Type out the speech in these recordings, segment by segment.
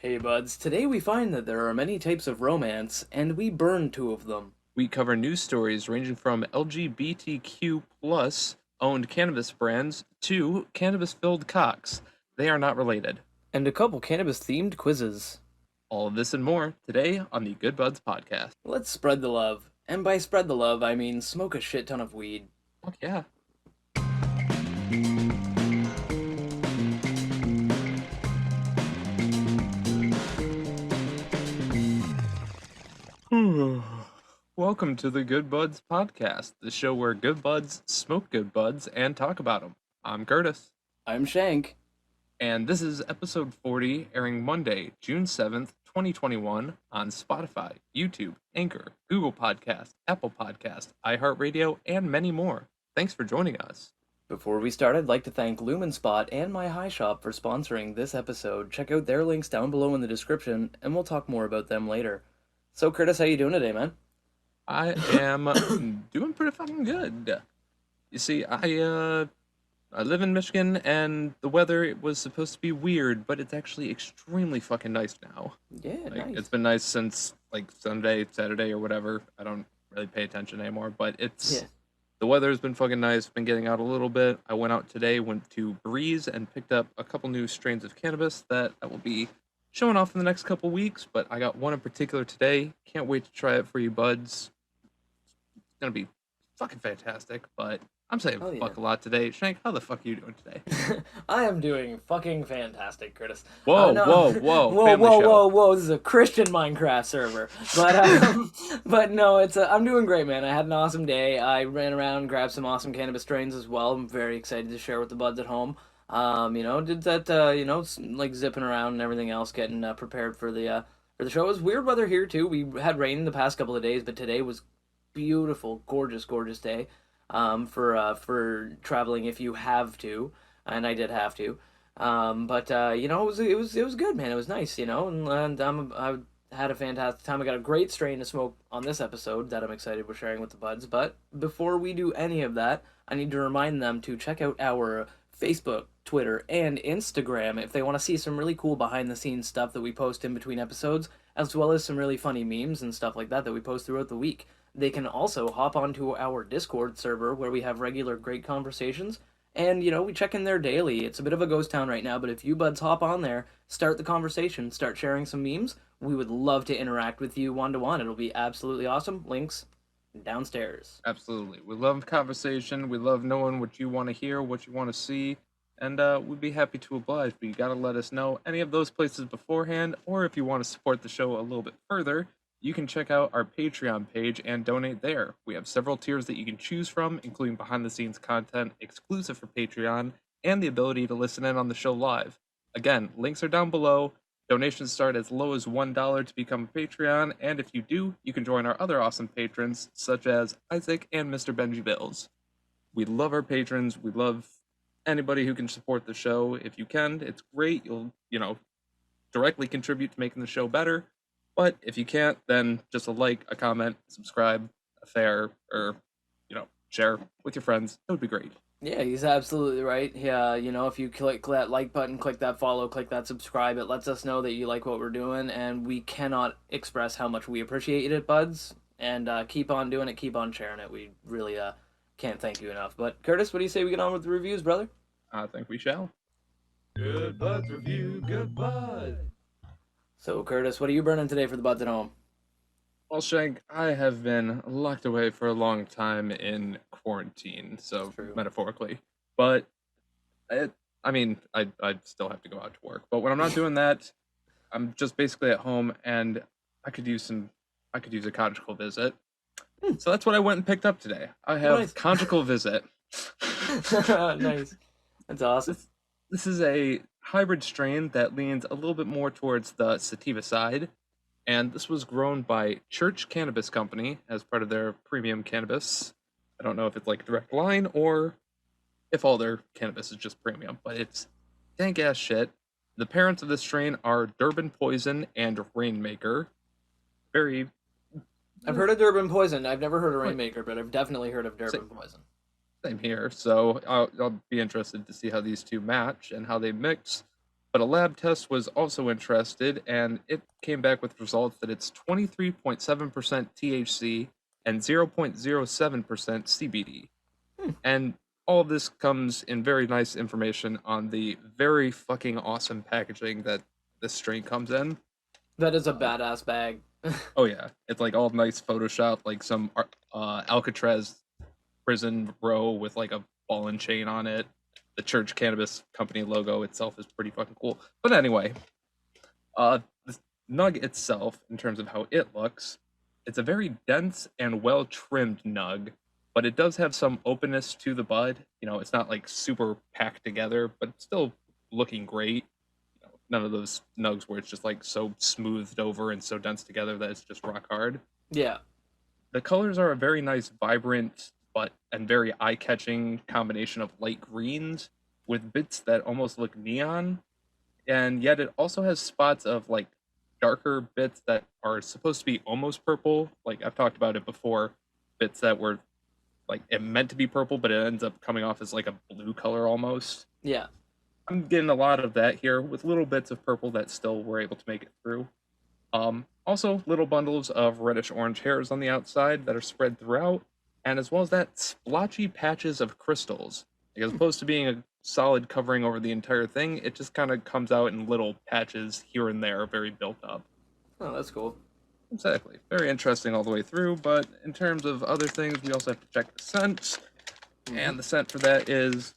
Hey buds, today we find that there are many types of romance, and we burn two of them. We cover news stories ranging from LGBTQ plus owned cannabis brands to cannabis filled cocks. They are not related. And a couple cannabis themed quizzes. All of this and more today on the Good Buds podcast. Let's spread the love. And by spread the love, I mean smoke a shit ton of weed. Fuck yeah. Welcome to the Good Buds podcast, the show where good buds smoke good buds and talk about them. I'm Curtis. I'm Shank. And this is episode 40, airing Monday, June 7th, 2021, on Spotify, YouTube, Anchor, Google Podcast, Apple Podcast, iHeartRadio, and many more. Thanks for joining us. Before we start, I'd like to thank Lumen Spot and My High Shop for sponsoring this episode. Check out their links down below in the description, and we'll talk more about them later. So, Curtis, how you doing today, man? I am doing pretty fucking good. You see, I live in Michigan, and the weather was supposed to be weird, but it's actually extremely fucking nice now. Yeah, nice. It's been nice since, Sunday, Saturday, or whatever. I don't really pay attention anymore, but the weather's been fucking nice. Been getting out a little bit. I went out today, went to Breeze, and picked up a couple new strains of cannabis that I will be showing off in the next couple weeks, but I got one in particular today. Can't wait to try it for you buds. It's gonna be fucking fantastic, but I'm saying fuck a lot today. Shank, how the fuck are you doing today? I am doing fucking fantastic, Curtis. Whoa, no. whoa. This is a Christian Minecraft server. But no, I'm doing great, man. I had an awesome day. I ran around, grabbed some awesome cannabis strains as well. I'm very excited to share with the buds at home. Did that, like zipping around and everything else, getting prepared for the show. It was weird weather here too. We had rain the past couple of days, but today was beautiful, gorgeous day. For traveling if you have to, and I did have to. It was good, man. It was nice, and I had a fantastic time. I got a great strain to smoke on this episode that I'm excited we're sharing with the buds. But before we do any of that, I need to remind them to check out our Facebook, Twitter, and Instagram if they want to see some really cool behind-the-scenes stuff that we post in between episodes, as well as some really funny memes and stuff like that we post throughout the week. They can also hop onto our Discord server where we have regular great conversations, and, we check in there daily. It's a bit of a ghost town right now, but if you buds hop on there, start the conversation, start sharing some memes, we would love to interact with you one-to-one. It'll be absolutely awesome. Links downstairs. Absolutely. We love conversation. We love knowing what you want to hear, what you want to see, and we'd be happy to oblige, but you got to let us know any of those places beforehand, or if you want to support the show a little bit further, you can check out our Patreon page and donate there. We have several tiers that you can choose from, including behind-the-scenes content exclusive for Patreon, and the ability to listen in on the show live. Again, links are down below. Donations start as low as $1 to become a Patreon, and if you do, you can join our other awesome patrons, such as Isaac and Mr. Benji Bills. We love our patrons. We love anybody who can support the show. If you can, it's great. You'll, directly contribute to making the show better. But if you can't, then just a like, a comment, subscribe, or share with your friends. It would be great. Yeah, he's absolutely right. Yeah, if you click that like button, click that follow, click that subscribe, it lets us know that you like what we're doing, and we cannot express how much we appreciate it, buds. And keep on doing it, keep on sharing it. We really can't thank you enough. But Curtis, what do you say we get on with the reviews, brother? I think we shall. Good Buds Review, Good Bud. So, Curtis, what are you burning today for the buds at home? Well, Shank, I have been locked away for a long time in quarantine, so metaphorically. But, I still have to go out to work. But when I'm not doing that, I'm just basically at home, and I could use a conjugal visit. So that's what I went and picked up today. I have Conjugal Visit. Nice. That's awesome. This is a hybrid strain that leans a little bit more towards the sativa side, and this was grown by Church Cannabis Company as part of their premium cannabis. I don't know if it's like direct line or if all their cannabis is just premium, but it's dank ass shit. The parents of this strain are Durban Poison and Rainmaker. I've heard of Durban Poison. I've never heard of Rainmaker, but I've definitely heard of Durban Poison. Same here, so I'll be interested to see how these two match and how they mix. But a lab test was also interested, and it came back with results that it's 23.7% THC and 0.07% CBD. Hmm. And all of this comes in very nice information on the very fucking awesome packaging that this strain comes in. That is a badass bag. Oh yeah, it's like all nice Photoshop, like some Alcatraz prison row with like a ball and chain on it. The Church Cannabis Company logo itself is pretty fucking cool. But anyway, the nug itself, in terms of how it looks, it's a very dense and well trimmed nug, but it does have some openness to the bud. You know, it's not like super packed together, but it's still looking great. You know, none of those nugs where it's just like so smoothed over and so dense together that it's just rock hard. Yeah. The colors are a very nice, vibrant, but and very eye-catching combination of light greens with bits that almost look neon, and yet it also has spots of like darker bits that are supposed to be almost purple. Like I've talked about it before, bits that were like it meant to be purple, but it ends up coming off as like a blue color almost. Yeah. I'm getting a lot of that here with little bits of purple that still were able to make it through. Also, little bundles of reddish orange hairs on the outside that are spread throughout, and as well as that, splotchy patches of crystals. Like, as opposed to being a solid covering over the entire thing, it just kind of comes out in little patches here and there, very built up. Oh, that's cool. Exactly. Very interesting all the way through, but in terms of other things, we also have to check the scent, and the scent for that is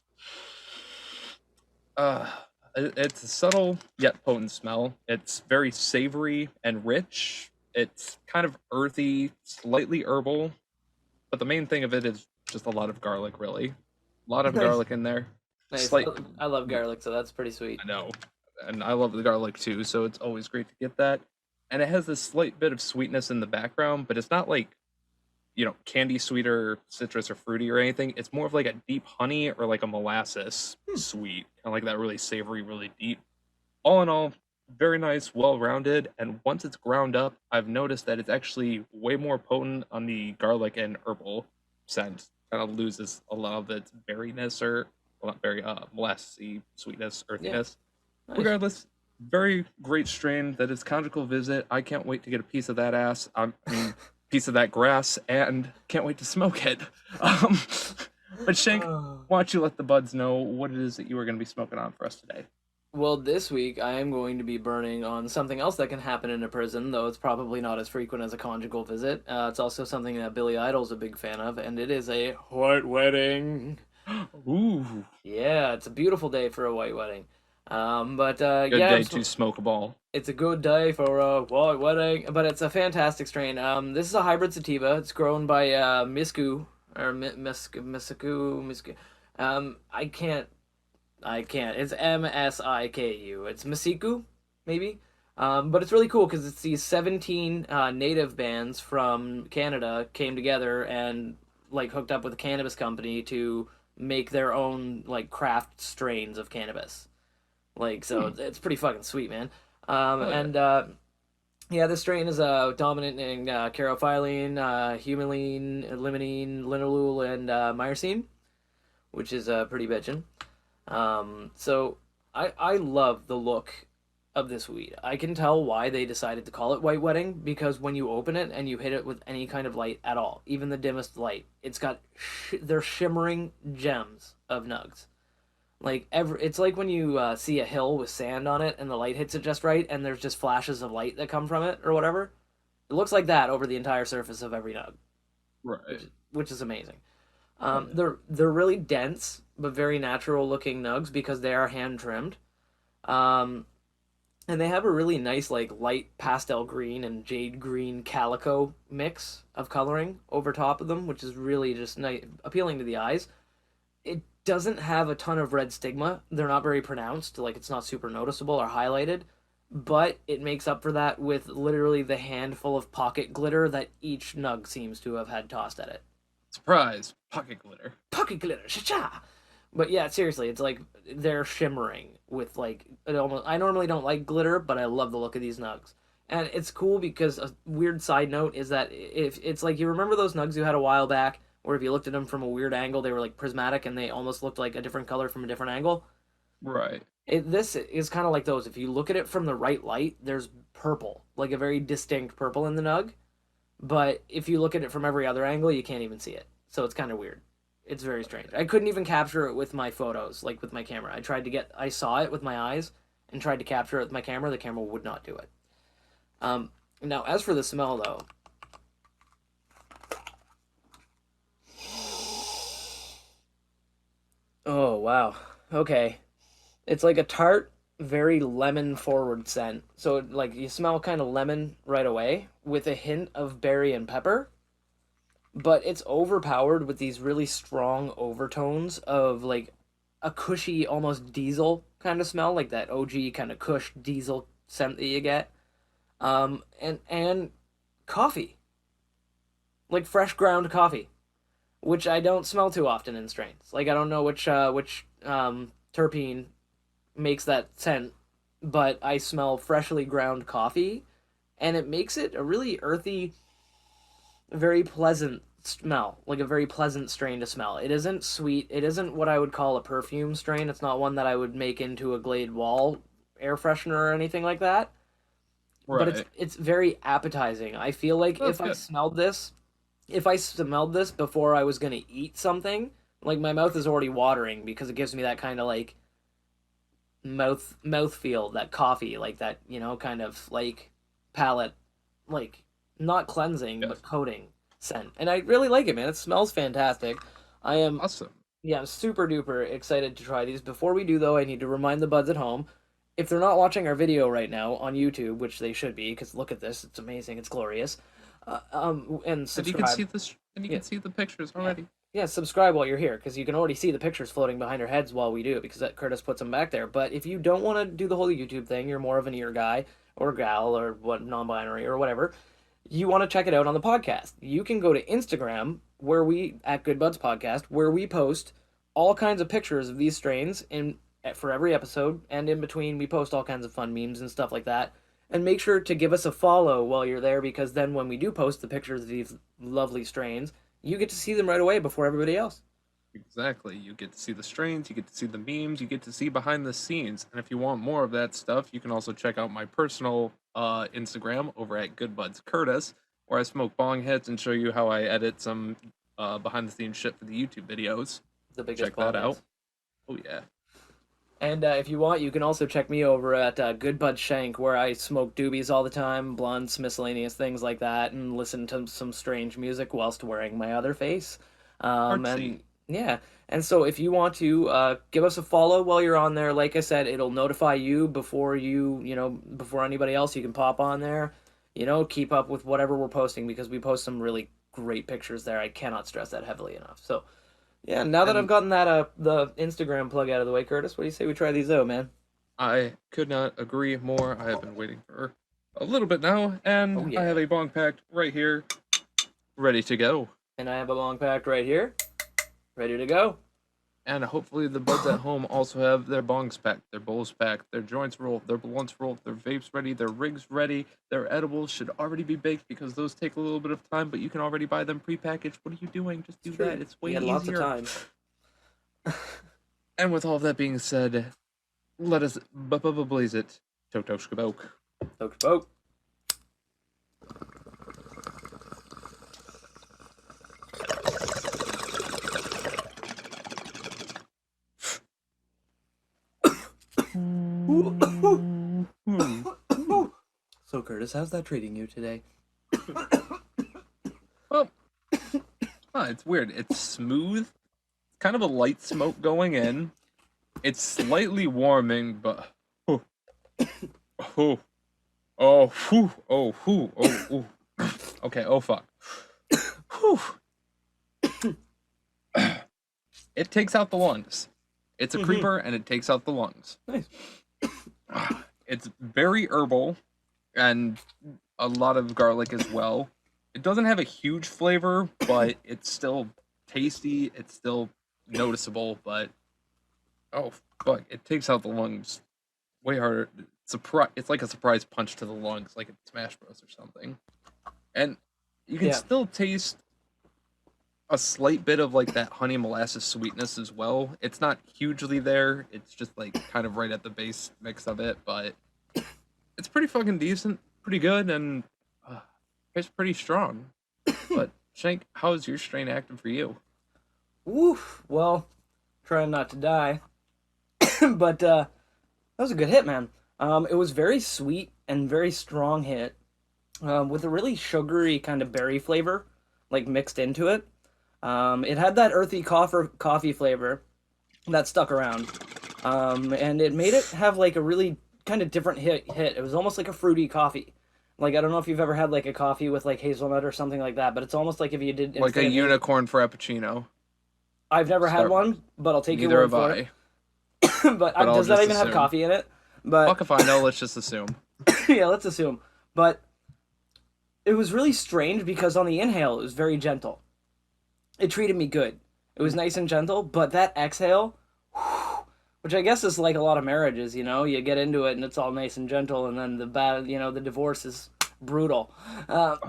it's a subtle yet potent smell. It's very savory and rich. It's kind of earthy, slightly herbal, but the main thing of it is just a lot of garlic, really. A lot of Nice. garlic in there. Nice. Slight, I love garlic, so that's pretty sweet. I know, and I love the garlic too, so it's always great to get that. And it has this slight bit of sweetness in the background, but it's not like, you know, candy sweet or citrus or fruity or anything. It's more of like a deep honey or like a molasses sweet, kind of like that really savory, really deep. All in all, very nice, well-rounded, and once it's ground up, I've noticed that it's actually way more potent on the garlic and herbal scent. Kind of loses a lot of its berryness or, well, not berry, molassy sweetness, earthiness. Nice. Regardless, very great strain. That is Conjugal Visit. I can't wait to get a piece of that ass. I mean, piece of that grass, and can't wait to smoke it. But Shank, why don't you let the buds know what it is that you are going to be smoking on for us today? Well, this week I am going to be burning on something else that can happen in a prison, though it's probably not as frequent as a conjugal visit. It's also something that Billy Idol's a big fan of, and it is a white wedding. Ooh. Yeah, it's a beautiful day for a white wedding. Good Good day to smoke a ball. It's a good day for a white wedding, but it's a fantastic strain. This is a hybrid sativa. It's grown by Misku or Misku. I can't. It's Msiku. It's Masiku, maybe. But it's really cool because it's these 17 native bands from Canada came together and like hooked up with a cannabis company to make their own like craft strains of cannabis. Like, so it's pretty fucking sweet, man. Yeah, this strain is dominant in carophyllene, humulene, limonene, linalool, and myrcene, which is pretty bitchin'. So I love the look of this weed. I can tell why they decided to call it White Wedding, because when you open it and you hit it with any kind of light at all, even the dimmest light, it's got they're shimmering gems of nugs. Like it's like when you see a hill with sand on it and the light hits it just right, and there's just flashes of light that come from it or whatever. It looks like that over the entire surface of every nug, Right. which is amazing. They're really dense but very natural looking nugs because they are hand trimmed, and they have a really nice like light pastel green and jade green calico mix of coloring over top of them, which is really just nice, appealing to the eyes. It doesn't have a ton of red stigma. They're not very pronounced, like it's not super noticeable or highlighted, but it makes up for that with literally the handful of pocket glitter that each nug seems to have had tossed at it. Surprise! Pocket glitter. Pocket glitter, cha-cha! But yeah, seriously, it's like they're shimmering with like it almost. I normally don't like glitter, but I love the look of these nugs, and it's cool because a weird side note is that if it's like you remember those nugs you had a while back, where if you looked at them from a weird angle, they were like prismatic and they almost looked like a different color from a different angle. Right. This is kind of like those. If you look at it from the right light, there's purple, like a very distinct purple in the nug. But if you look at it from every other angle, you can't even see it. So it's kind of weird. It's very strange. I couldn't even capture it with my photos, like with my camera. I saw it with my eyes and tried to capture it with my camera. The camera would not do it. Now, as for the smell, though, oh wow, okay, it's like a tart, very lemon forward scent. So like you smell kind of lemon right away with a hint of berry and pepper, but it's overpowered with these really strong overtones of like a cushy, almost diesel kind of smell, like that OG kind of cush diesel scent that you get. And coffee, like fresh ground coffee, which I don't smell too often in strains. Like I don't know which terpene makes that scent, but I smell freshly ground coffee, and it makes it a really earthy, very pleasant smell, like a very pleasant strain to smell. It isn't sweet. It isn't what I would call a perfume strain. It's not one that I would make into a Glade Wall air freshener or anything like that. But Right. it's very appetizing. I feel like That's good. if I smelled this before I was gonna eat something, like my mouth is already watering because it gives me that kind of like mouth feel, that coffee, like that, kind of like palate, like not cleansing Yes. but coating scent. And I really like it, man. It smells fantastic. I am Awesome. Yeah, I'm super duper excited to try these. Before we do though, I need to remind the buds at home, if they're not watching our video right now on YouTube, which they should be, because look at this, it's amazing, it's glorious. And And you can see subscribe. this, and you Yeah, can see the pictures yeah, already. yeah. Subscribe while you're here, because you can already see the pictures floating behind our heads while we do it, because that Curtis puts them back there. But if you don't want to do the whole YouTube thing, you're more of an ear guy or gal or what non-binary or whatever. You want to check it out on the podcast. You can go to Instagram where we at Good Buds Podcast where we post all kinds of pictures of these strains in for every episode, and in between we post all kinds of fun memes and stuff like that. And make sure to give us a follow while you're there, because then when we do post the pictures of these lovely strains, you get to see them right away before everybody else. Exactly. You get to see the strains, you get to see the memes, you get to see behind the scenes. And if you want more of that stuff, you can also check out my personal Instagram over at Goodbuds Curtis, where I smoke bong hits and show you how I edit some behind the scenes shit for the YouTube videos. The biggest Check that bong out. hits. Oh yeah. And if you want, you can also check me over at Good Bud Shank, where I smoke doobies all the time, blunts, miscellaneous things like that, and listen to some strange music whilst wearing my other face. Artsy. And yeah, and so if you want to give us a follow while you're on there, like I said, it'll notify you before before anybody else. You can pop on there, keep up with whatever we're posting, because we post some really great pictures there. I cannot stress that heavily enough. So yeah, now that I've And gotten that the Instagram plug out of the way, Curtis, what do you say we try these out, man? I could not agree more. I have been waiting for a little bit now, Oh and I have yeah. a bong packed right here, ready to go. And I have a long pack right here, ready to go. And hopefully the buds at home also have their bongs packed, their bowls packed, their joints rolled, their blunts rolled, their vapes ready, their rigs ready, their edibles should already be baked because those take a little bit of time, but you can already buy them prepackaged. What are you doing? Just do that. It's way We had lots of easier. time. And with all of that being said, let us blaze it. Totosh Kabok. Poke poke. So Curtis, how's that treating you today? Well, it's weird. It's smooth. It's kind of a light smoke going in. It's slightly warming, but oh, oh, oh, whew, oh, whew, oh, ooh. Okay, oh fuck. Whew. It takes out the lungs. It's a creeper and it takes out the lungs. Nice. It's very herbal and a lot of garlic as well. It doesn't have a huge flavor, but it's still tasty. It's still noticeable, but oh fuck, it takes out the lungs way harder. It's like a surprise punch to the lungs, like in Smash Bros or something. And you can Yeah. still taste a slight bit of like that honey molasses sweetness as well. It's not hugely there. It's just like kind of right at the base mix of it, but it's pretty fucking decent, pretty good, and it's pretty strong. But Shank, how is your strain acting for you? Woof. Well, trying not to die. But that was a good hit, man. It was very sweet and very strong hit, with a really sugary kind of berry flavor, like mixed into it. It had that earthy coffee flavor that stuck around, and it made it have like a really kind of different hit. It was almost like a fruity coffee. Like, I don't know if you've ever had like a coffee with like hazelnut or something like that, but it's almost like if you did Like a unicorn frappuccino. I've never had one, but I'll take your Neither word for have it. I. But I'll does that just even have assume. coffee in it? But Fuck if I know. Let's just assume. yeah, let's assume. But it was really strange because on the inhale, it was very gentle. It treated me good. It was nice and gentle, but that exhale, which I guess is like a lot of marriages, you know, you get into it and it's all nice and gentle, and then the divorce is brutal. But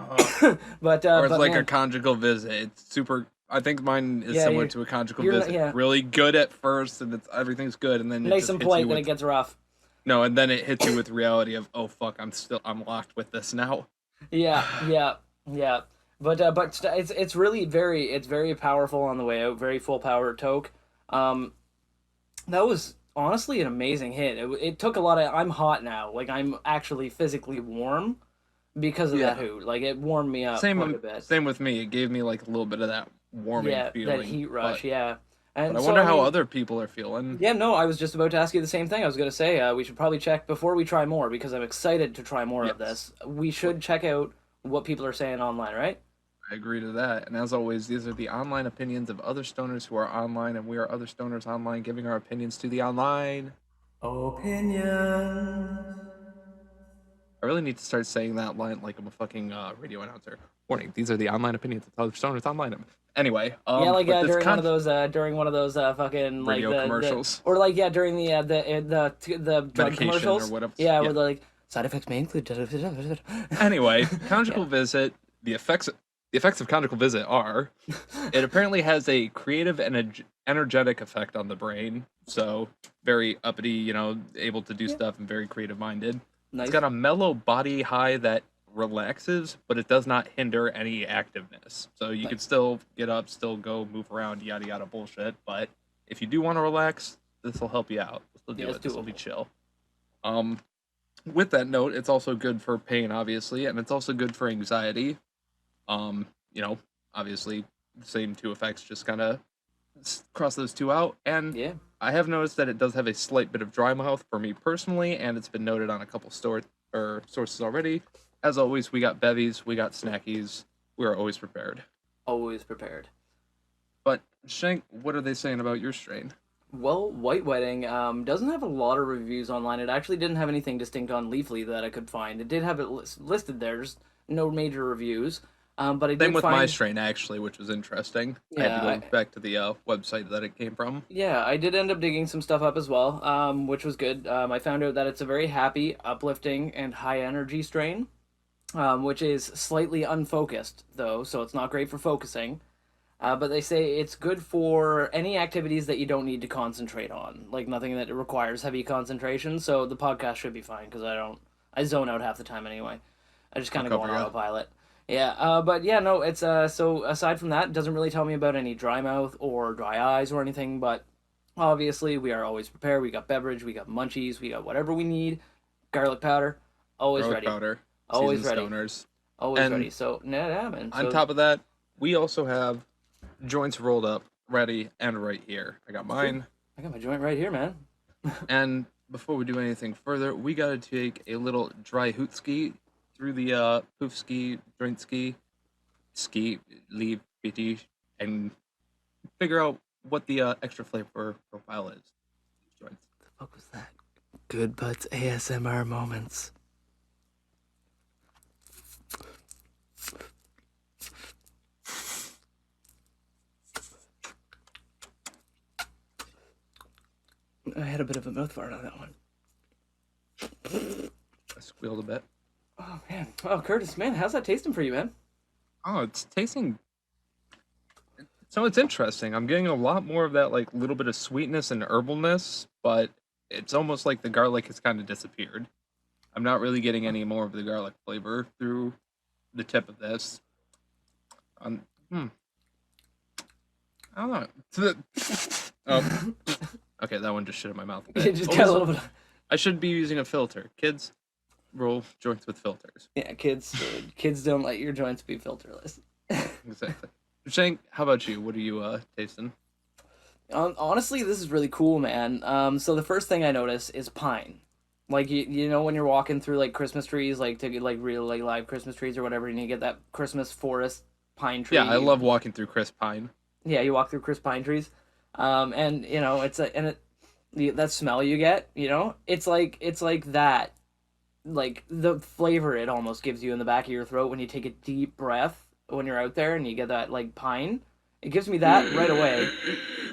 Or it's but like man, a conjugal visit. It's super. I think mine is Yeah, similar you're- to a conjugal you're not- visit. yeah. Really good at first, and everything's good, and then it nice just and hits polite, you then with it gets rough. no, and then it hits you with reality of oh fuck, I'm locked with this now. Yeah. But it's really very powerful on the way out. Very full power toke. That was honestly an amazing hit. It took a lot of. I'm hot now. Like, I'm actually physically warm because of that Yeah. hoot. Like, it warmed me up quite a bit. Same with me. It gave me like a little bit of that warming Yeah, feeling. that heat rush. But, Yeah. And but I so, wonder how mean, other people are feeling. Yeah, no, I was just about to ask you the same thing. I was going to say we should probably check before we try more, because I'm excited to try more of Yes. this. We should check out what people are saying online, right? I agree to that. And as always, these are the online opinions of other stoners who are online, and we are other stoners online giving our opinions to the online. Opinions. I really need to start saying that line like I'm a fucking radio announcer. Warning: these are the online opinions of other stoners online. Anyway, Yeah, like but this during one of those fucking like Radio the commercials. or like during the drug Medication or commercials. whatever. Yeah, Yeah. where they're like side effects may include. Anyway, conjugal visit. The effects of conjugal visit are it apparently has a creative and energetic effect on the brain. So very uppity, you know, able to do stuff and very creative minded. Nice. It's got a mellow body high that relaxes, but it does not hinder any activeness. So you Nice. can still get up, still go, move around, yada yada bullshit. But if you do want to relax, this will help you out. This will do Yeah, it's it. This will be doable. chill. With that note, it's also good for pain, obviously, and it's also good for anxiety. You know, obviously, the same two effects, just kind of cross those two out. And Yeah. I have noticed that it does have a slight bit of dry mouth for me personally, and it's been noted on a couple sources already. As always, we got bevies, we got snackies. We are always prepared. Always prepared. But Shank, what are they saying about your strain? Well, White Wedding doesn't have a lot of reviews online. It actually didn't have anything distinct on Leafly that I could find. It did have it listed there, just no major reviews. But I did Same with find, my strain, actually, which was interesting. I had to Yeah, go back to the website that it came from. Yeah, I did end up digging some stuff up as well, which was good. I found out that it's a very happy, uplifting, and high energy strain, which is slightly unfocused, though, so it's not great for focusing. But they say it's good for any activities that you don't need to concentrate on, like nothing that requires heavy concentration. So the podcast should be fine because I zone out half the time anyway. I just kind of go on cover ya. autopilot. Yeah, but yeah, no, it's so aside from that, it doesn't really tell me about any dry mouth or dry eyes or anything, but obviously we are always prepared. We got beverage, we got munchies, we got whatever we need. Garlic powder, always Garlic ready. powder, Always seasoned ready. stoners. Always And ready. So, yeah, man. On So, top of that, we also have joints rolled up, ready, and right here. I got mine. I got my joint right here, man. And before we do anything further, we gotta take a little dry hoot ski through the poof ski, joint ski, leave, BT, and figure out what the extra flavor profile is. Joints. The fuck was that? Good Butts ASMR moments. I had a bit of a mouth fart on that one. I squealed a bit. Oh, man. Oh, Curtis, man, how's that tasting for you, man? Oh, it's tasting. So it's interesting. I'm getting a lot more of that like little bit of sweetness and herbalness, but it's almost like the garlic has kind of disappeared. I'm not really getting any more of the garlic flavor through the tip of this. Um, hmm. I don't know. Oh, okay, that one just shit in my mouth a You bit. just got a little bit. I should be using a filter. Kids, roll joints with filters. Yeah, kids don't let your joints be filterless. Exactly. Shank, how about you? What are you tasting? Honestly, this is really cool, man. So the first thing I notice is pine. Like you know when you're walking through like Christmas trees, like to get like real like live Christmas trees or whatever, and you get that Christmas forest pine tree. Yeah, I love walking through crisp pine. Yeah, you walk through crisp pine trees, and you know that smell you get, you know, it's like that, like the flavor it almost gives you in the back of your throat when you take a deep breath when you're out there and you get that like pine. It gives me that right away.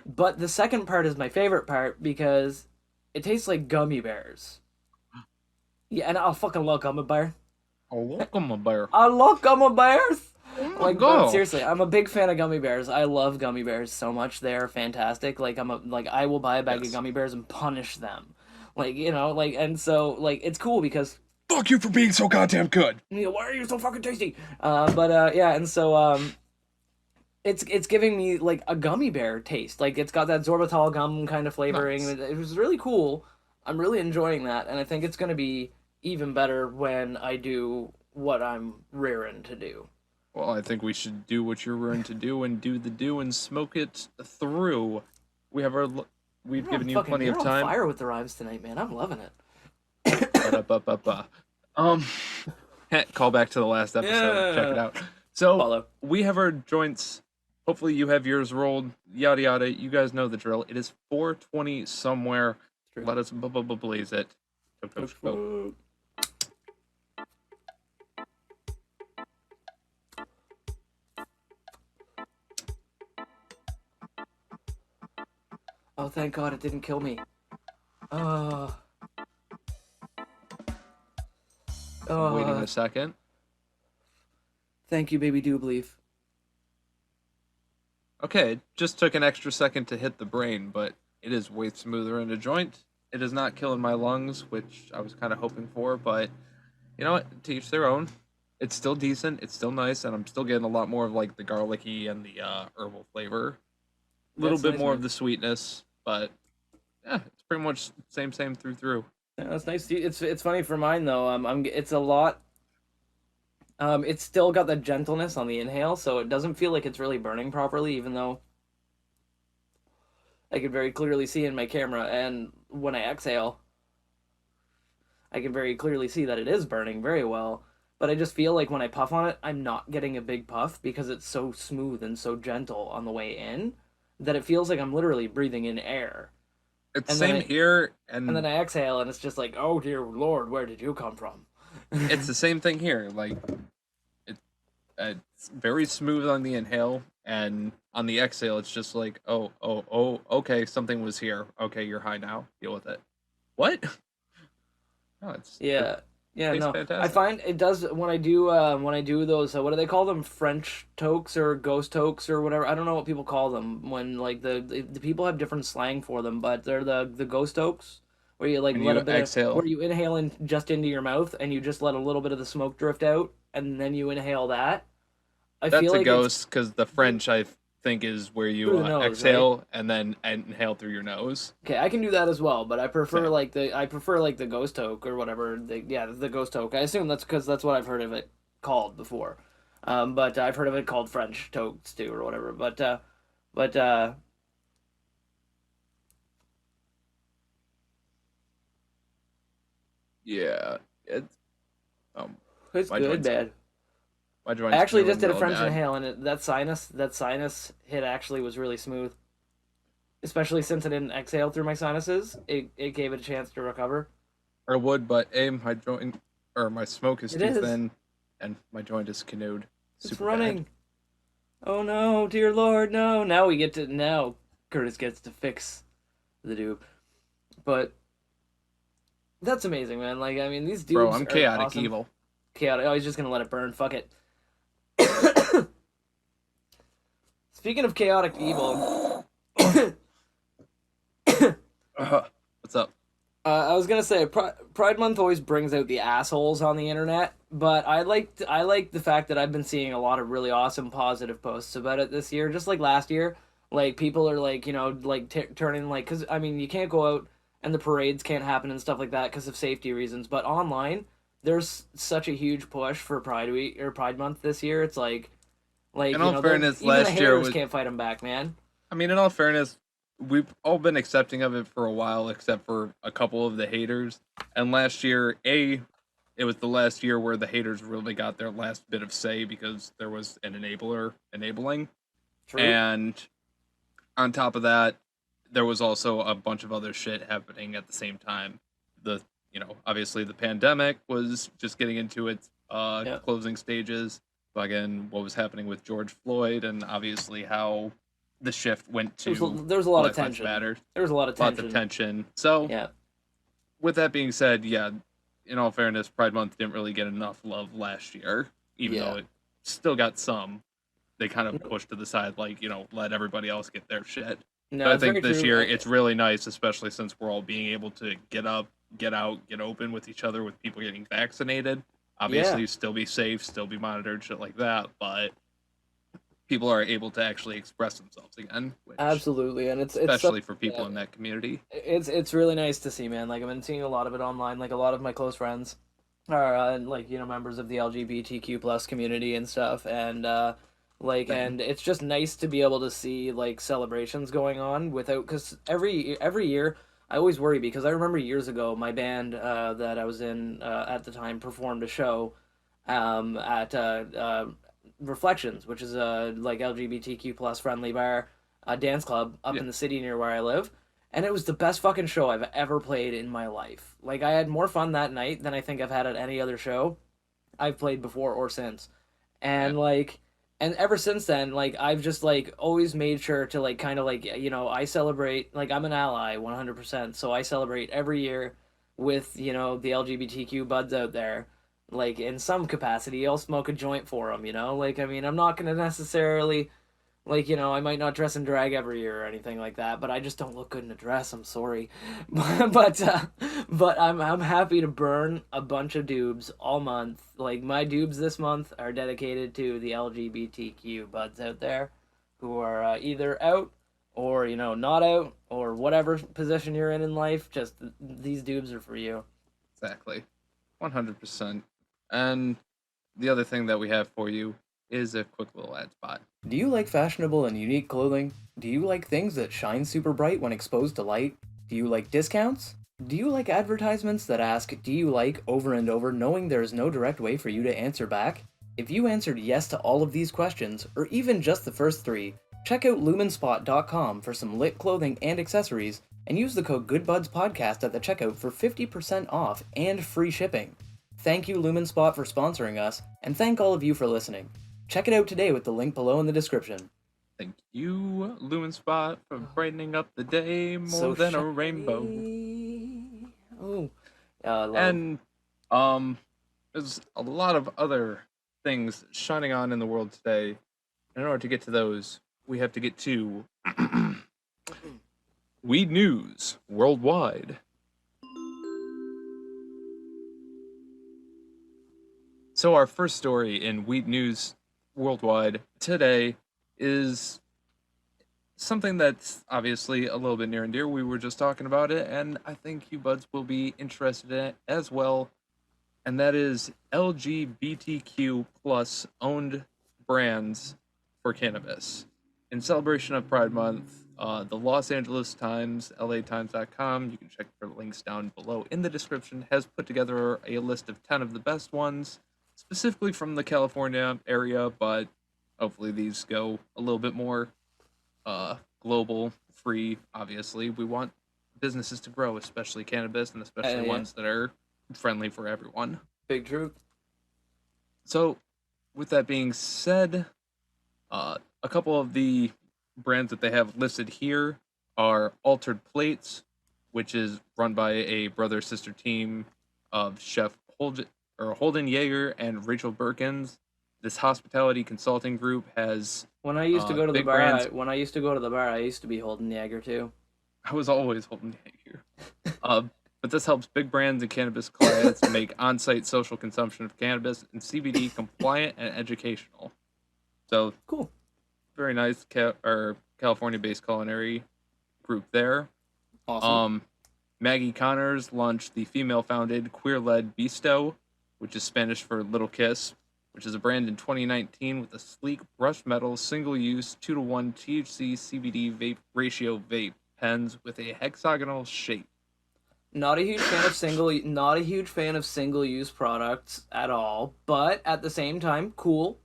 But the second part is my favorite part because it tastes like gummy bears. Yeah, and I'll fucking love gummy bear. Oh, welcome, a bear. I love gummy bears. Oh my Like, God. but seriously, I'm a big fan of gummy bears. I love gummy bears so much. They're fantastic. Like I will buy a bag of gummy bears and punish them. Like, you know, like, and so like it's cool because Fuck you for being so goddamn good. you know, why are you so fucking tasty? Yeah, and so it's giving me like a gummy bear taste. Like it's got that sorbitol gum kind of flavoring. Nice. It was really cool. I'm really enjoying that, and I think it's gonna be even better when I do what I'm rearing to do. Well, I think we should do what you're willing to do and do the do and smoke it through. We have our. We've You're given on you fucking- plenty you're of on time. fire with the rhymes tonight, man. I'm loving it. Ba-da-ba-ba-ba. Call back to the last episode. Check it out. So Follow. we have our joints. Hopefully you have yours rolled. Yada yada. You guys know the drill. It is 4:20 somewhere. True. Let us blaze it. Choke, choke, choke. Oh, thank God it didn't kill me. Oh. Waiting Oh. a second. Thank you, baby. Do believe. Okay, it just took an extra second to hit the brain, but it is way smoother in a joint. It is not killing my lungs, which I was kind of hoping for, but you know what? To each their own. It's still decent. It's still nice, and I'm still getting a lot more of like the garlicky and the herbal flavor. A little That's bit nice, more man. of the sweetness, but yeah, it's pretty much same through. Yeah, that's nice. It's funny for mine though. It's a lot. It's still got that gentleness on the inhale, so it doesn't feel like it's really burning properly, even though I can very clearly see in my camera, and when I exhale, I can very clearly see that it is burning very well. But I just feel like when I puff on it, I'm not getting a big puff because it's so smooth and so gentle on the way in that it feels like I'm literally breathing in air. It's And then same here, And then I exhale, and it's just like, oh dear Lord, where did you come from? it's the same thing here. Like it's very smooth on the inhale, and on the exhale, it's just like, oh, okay, something was here. Okay, you're high now. Deal with it. What? No, it's Yeah. Yeah, tastes no. fantastic. I find it does when I do those what do they call them? French tokes or ghost tokes or whatever. I don't know what people call them when like the people have different slang for them, but they're the ghost tokes where you like When let you a bit exhale. where you inhale in just into your mouth and you just let a little bit of the smoke drift out and then you inhale that. I That's feel a like ghost because the French I think is where you Through the nose, exhale and then inhale through your nose. okay, I can do that as well, but I prefer Same. like the ghost toke or whatever. The ghost toke. I assume that's because that's what I've heard of it called before. But I've heard of it called French tokes too or whatever. But Yeah, it's it's My good, joints- man. my joints. I actually doing just did a real French bad. inhale, and that sinus hit actually was really smooth. Especially since I didn't exhale through my sinuses, it gave it a chance to recover. I would, but my joint or my smoke is It too is. thin, and my joint is canoed. It's Super running. bad. Oh no, dear Lord, no! Now Curtis gets to fix the dupe, but that's amazing, man. Like I mean, these dudes Bro, I'm are chaotic awesome. evil. Chaotic. Oh, he's just gonna let it burn. Fuck it. This speaking of chaotic evil, What's up? I was gonna say Pride Month always brings out the assholes on the internet, but I like the fact that I've been seeing a lot of really awesome positive posts about it this year, just like last year. Like people are like like turning like because I mean you can't go out and the parades can't happen and stuff like that because of safety reasons, but online there's such a huge push for Pride Week or Pride Month this year. It's like In all fairness, even the last year haters was. can't fight them back, man. I mean, in all fairness, we've all been accepting of it for a while, except for a couple of the haters. And last year, it was the last year where the haters really got their last bit of say because there was an enabler enabling. True. And on top of that, there was also a bunch of other shit happening at the same time. Obviously the pandemic was just getting into its Yeah. closing stages. Again, what was happening with George Floyd, and obviously how the shift went to There's a lot of Black Lives tension. Matter. There was a lot of Lots tension. of tension. So, Yeah. with that being said, yeah, in all fairness, Pride Month didn't really get enough love last year, even Yeah. though it still got some. They kind of pushed to the side, like, let everybody else get their shit. No, But I it's very think this true. year it's really nice, especially since we're all being able to get up, get out, get open with each other, with people getting vaccinated. Obviously, Yeah. still be safe, still be monitored, shit like that. But people are able to actually express themselves again, which, Absolutely, and it's especially for people yeah, in that community. it's really nice to see, man. Like I've been seeing a lot of it online. Like a lot of my close friends are like members of the LGBTQ plus community and stuff, and Same. and it's just nice to be able to see like celebrations going on without because every year I always worry because I remember years ago my band that I was in at the time performed a show at Reflections, which is a like LGBTQ plus friendly bar, dance club up Yeah, in the city near where I live, and it was the best fucking show I've ever played in my life. Like I had more fun that night than I think I've had at any other show I've played before or since, yeah, and and ever since then, like I've just like always made sure to like kind of like I celebrate like I'm an ally 100%, so I celebrate every year with the LGBTQ buds out there like in some capacity. I'll smoke a joint for them, like I mean I'm not gonna necessarily like I might not dress in drag every year or anything like that, but I just don't look good in a dress. I'm sorry, but I'm happy to burn a bunch of doobs all month. Like my doobs this month are dedicated to the LGBTQ buds out there who are either out or not out or whatever position you're in life. Just these doobs are for you. exactly. 100%. And the other thing that we have for you is a quick little ad spot. Do you like fashionable and unique clothing? Do you like things that shine super bright when exposed to light? Do you like discounts? Do you like advertisements that ask, do you like, over and over, knowing there is no direct way for you to answer back? If you answered yes to all of these questions, or even just the first three, check out lumenspot.com for some lit clothing and accessories, and use the code GoodBudsPodcast at the checkout for 50% off and free shipping. Thank you, Lumenspot, for sponsoring us, and thank all of you for listening. Check it out today with the link below in the description. Thank you, Lumen Spot, for brightening up the day more So than a shiny. rainbow. Oh, I love it. And there's a lot of other things shining on in the world today. In order to get to those, we have to get to weed news worldwide. So our first story in weed news worldwide today is something that's obviously a little bit near and dear. We were just talking about it, and I think you buds will be interested in it as well. And that is LGBTQ plus owned brands for cannabis. In celebration of Pride Month, the Los Angeles Times, LATimes.com, you can check for links down below in the description, has put together a list of 10 of the best ones, specifically from the California area, but hopefully these go a little bit more global, free. Obviously, we want businesses to grow, especially cannabis, and especially Yeah. ones that are friendly for everyone. Big truth. So, with that being said, a couple of the brands that they have listed here are Altered Plates, which is run by a brother sister team of Chef Holden Yeager and Rachel Birkins. This hospitality consulting group has When I used to go to the big bar, brands. I used to be holding Jagger too. I was always holding the here. But this helps big brands and cannabis clients make on-site social consumption of cannabis and CBD compliant and educational. So Cool. very nice, California-based culinary group there. Awesome. Maggie Connors launched the female-founded, queer-led Bisto, which is Spanish for Little Kiss, which is a brand in 2019 with a sleek brushed metal, single-use, 2-to-1 THC CBD vape ratio vape pens with a hexagonal shape. Not a huge fan of single-use products at all, but at the same time, cool.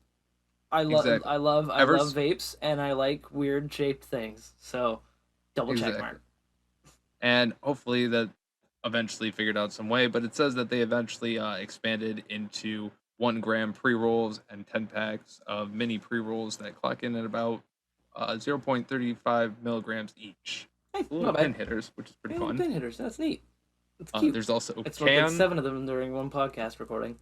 Exactly. I love vapes, and I like weird shaped things. So, double check mark. And hopefully that eventually figured out some way, but it says that they eventually expanded into 1 gram pre-rolls and 10 packs of mini pre-rolls that clock in at about 0.35 milligrams each. Hey, little pin hitters, which is pretty fun. Pin hitters, that's neat. It's cute. There's also I smoked like 7 of them during one podcast recording.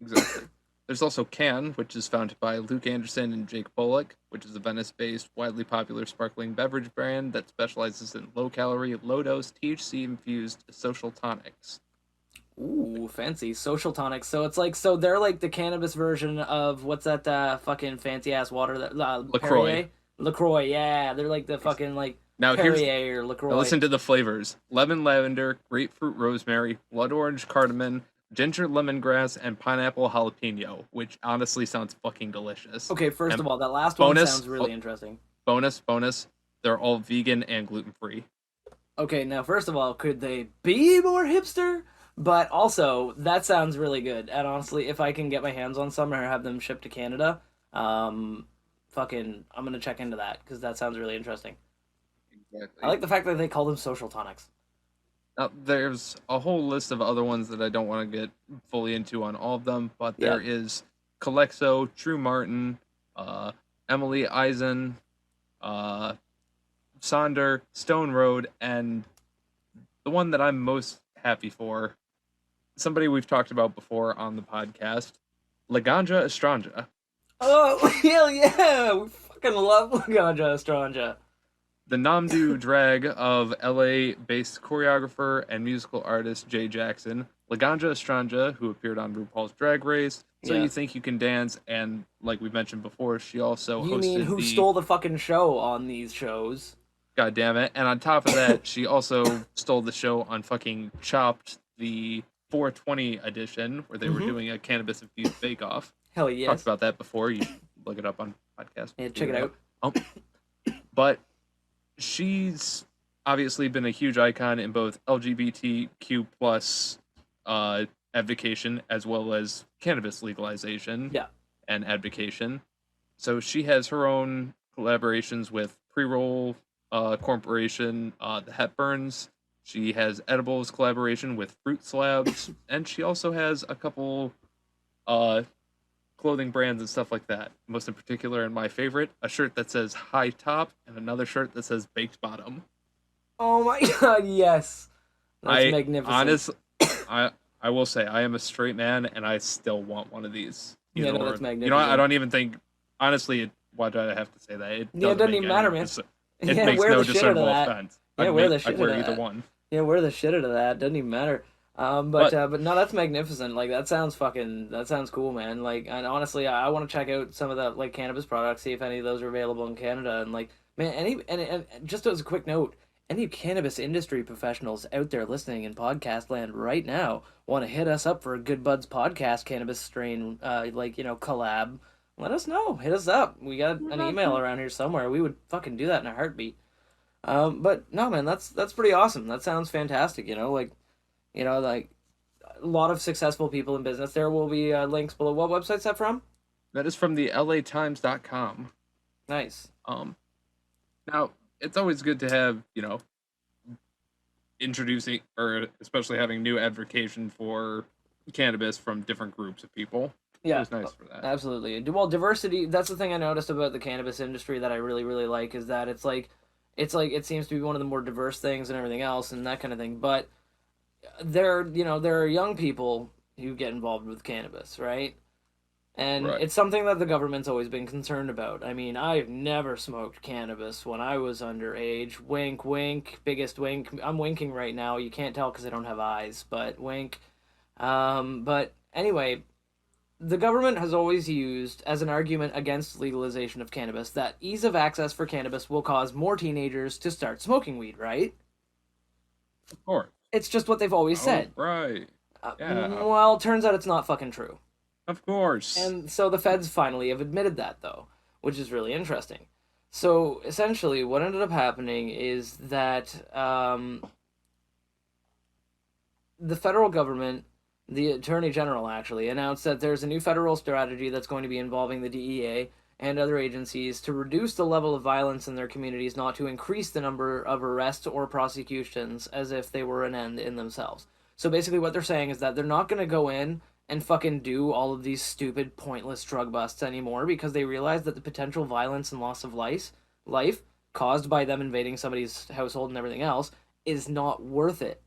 Exactly. There's also Can, which is founded by Luke Anderson and Jake Bullock, which is a Venice-based, widely popular sparkling beverage brand that specializes in low-calorie, low-dose, THC-infused social tonics. Ooh, fancy. Social tonics. So it's like, so they're like the cannabis version of, what's that fucking fancy-ass water? That LaCroix. Perrier? LaCroix, yeah. They're like the fucking, like, now Perrier or LaCroix. Now listen to the flavors. Lemon lavender, grapefruit rosemary, blood orange cardamom, ginger lemongrass, and pineapple jalapeno, which honestly sounds fucking delicious. Okay, first of all, that last one sounds really interesting. Bonus, they're all vegan and gluten-free. Okay, now first of all, could they be more hipster? But also, that sounds really good. And honestly, if I can get my hands on some or have them shipped to Canada, I'm gonna check into that, because that sounds really interesting. Exactly. I like the fact that they call them social tonics. Now, there's a whole list of other ones that I don't want to get fully into on all of them, but there is Calexo, True Martin, Emily Eisen, Sonder, Stone Road, and the one that I'm most happy for, somebody we've talked about before on the podcast, La Ganja Estranja. Oh, hell yeah! We fucking love La Ganja Estranja. The Namdu drag of LA-based choreographer and musical artist Jay Jackson, La Ganja Estranja, who appeared on RuPaul's Drag Race, So You Think You Can Dance, and like we mentioned before, she also hosted who stole the fucking show on these shows? God damn it. And on top of that, she also stole the show on fucking Chopped, the 420 edition, where they were doing a cannabis-infused bake-off. Hell yes. Talked about that before. You should look it up on podcast. Yeah, check it out. But she's obviously been a huge icon in both LGBTQ plus advocation as well as cannabis legalization and advocation. So she has her own collaborations with Pre-Roll Corporation, the Hepburns. She has edibles collaboration with Fruit Slabs, and she also has a couple clothing brands and stuff like that. Most in particular, and my favorite, a shirt that says High Top and another shirt that says Baked Bottom. Oh my god, yes. That's magnificent. Honestly, I will say, I am a straight man, and I still want one of these. Yeah, no, that's magnificent. You know, I don't even think, honestly, why do I have to say that? It doesn't even matter, man. It makes no discernible offense. Wear the shit out of that. Either one. Yeah, wear the shit out of that. Doesn't even matter. But no, that's magnificent. Like, that sounds cool, man. Like, and honestly, I want to check out some of the like cannabis products, see if any of those are available in Canada. And like, man, and just as a quick note, any cannabis industry professionals out there listening in podcast land right now want to hit us up for a Good Buds podcast cannabis strain, collab. Let us know. Hit us up. We got an email around here somewhere. We would fucking do that in a heartbeat. But no, man, that's pretty awesome. That sounds fantastic. Like a lot of successful people in business. There will be links below. What website's that from? That is from the LATimes.com. Nice. Now it's always good to have, introducing or especially having new advocation for cannabis from different groups of people. Yeah, it was nice for that. Absolutely. Well, diversity. That's the thing I noticed about the cannabis industry that I really, really like is that it's like it seems to be one of the more diverse things and everything else and that kind of thing. But there are young people who get involved with cannabis, right? And Right. it's something that the government's always been concerned about. I mean, I've never smoked cannabis when I was underage. Wink, wink, biggest wink. I'm winking right now. You can't tell because I don't have eyes, but wink. But anyway, the government has always used as an argument against legalization of cannabis that ease of access for cannabis will cause more teenagers to start smoking weed, right? Of course. It's just what they've always Oh, said. right. Yeah. Well, turns out it's not fucking true. Of course. And so the feds finally have admitted that, though, which is really interesting. So essentially, what ended up happening is that the federal government, the attorney general actually, announced that there's a new federal strategy that's going to be involving the DEA and other agencies to reduce the level of violence in their communities, not to increase the number of arrests or prosecutions as if they were an end in themselves. So basically, what they're saying is that they're not going to go in and fucking do all of these stupid, pointless drug busts anymore because they realize that the potential violence and loss of life caused by them invading somebody's household and everything else is not worth it,